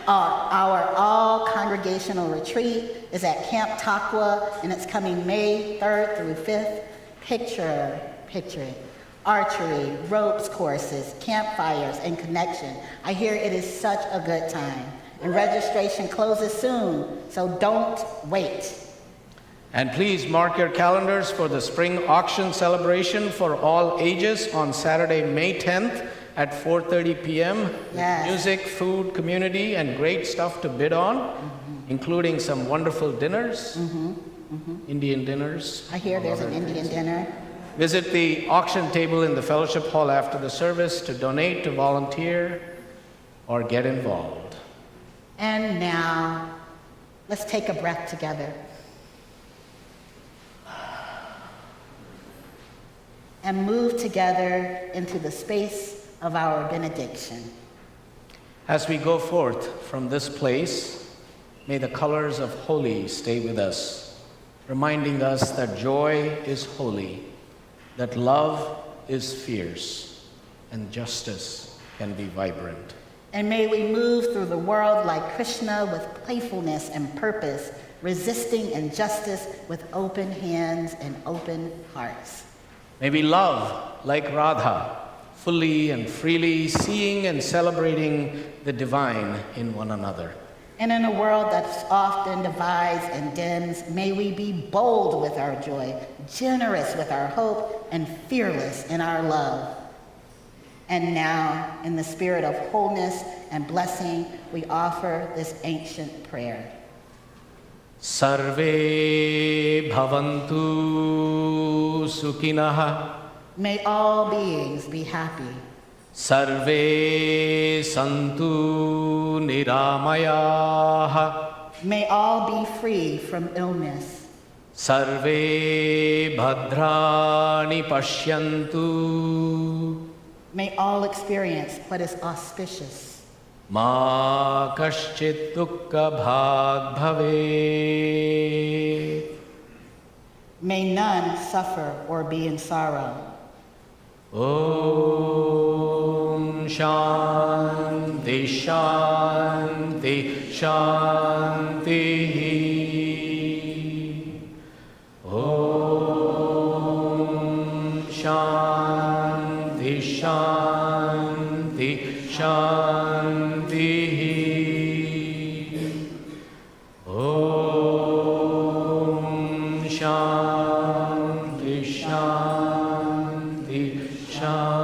S1: Our all-congregational retreat is at Camp Takwa, and it's coming May 3rd through 5th. Picture it. Archery, ropes courses, campfires, and connection. I hear it is such a good time. And registration closes soon, so don't wait.
S5: And please mark your calendars for the spring auction celebration for all ages on Saturday, May 10th at 4:30 p.m.
S1: Yes.
S5: Music, food, community, and great stuff to bid on, including some wonderful dinners, Indian dinners.
S1: I hear there's an Indian dinner.
S5: Visit the auction table in the fellowship hall after the service to donate, to volunteer, or get involved.
S1: And now, let's take a breath together. And move together into the space of our benediction.
S5: As we go forth from this place, may the colors of Holi stay with us, reminding us that joy is holy, that love is fierce, and justice can be vibrant.
S1: And may we move through the world like Krishna with playfulness and purpose, resisting injustice with open hands and open hearts.
S5: May we love like Radha, fully and freely seeing and celebrating the divine in one another.
S1: And in a world that often divides and dims, may we be bold with our joy, generous with our hope, and fearless in our love. And now, in the spirit of wholeness and blessing, we offer this ancient prayer.
S5: Sarve bhavantu sukhinah.
S1: May all beings be happy.
S5: Sarve santu niramayah.
S1: May all be free from illness.
S5: Sarve bhadrani pashyantu.
S1: May all experience what is auspicious.
S5: Ma kaschit dukkha bhag bhave.
S1: May none suffer or be in sorrow.
S5: Om Shanti Shanti Shanti. Om Shanti Shanti Shanti. Om Shanti Shanti Shanti.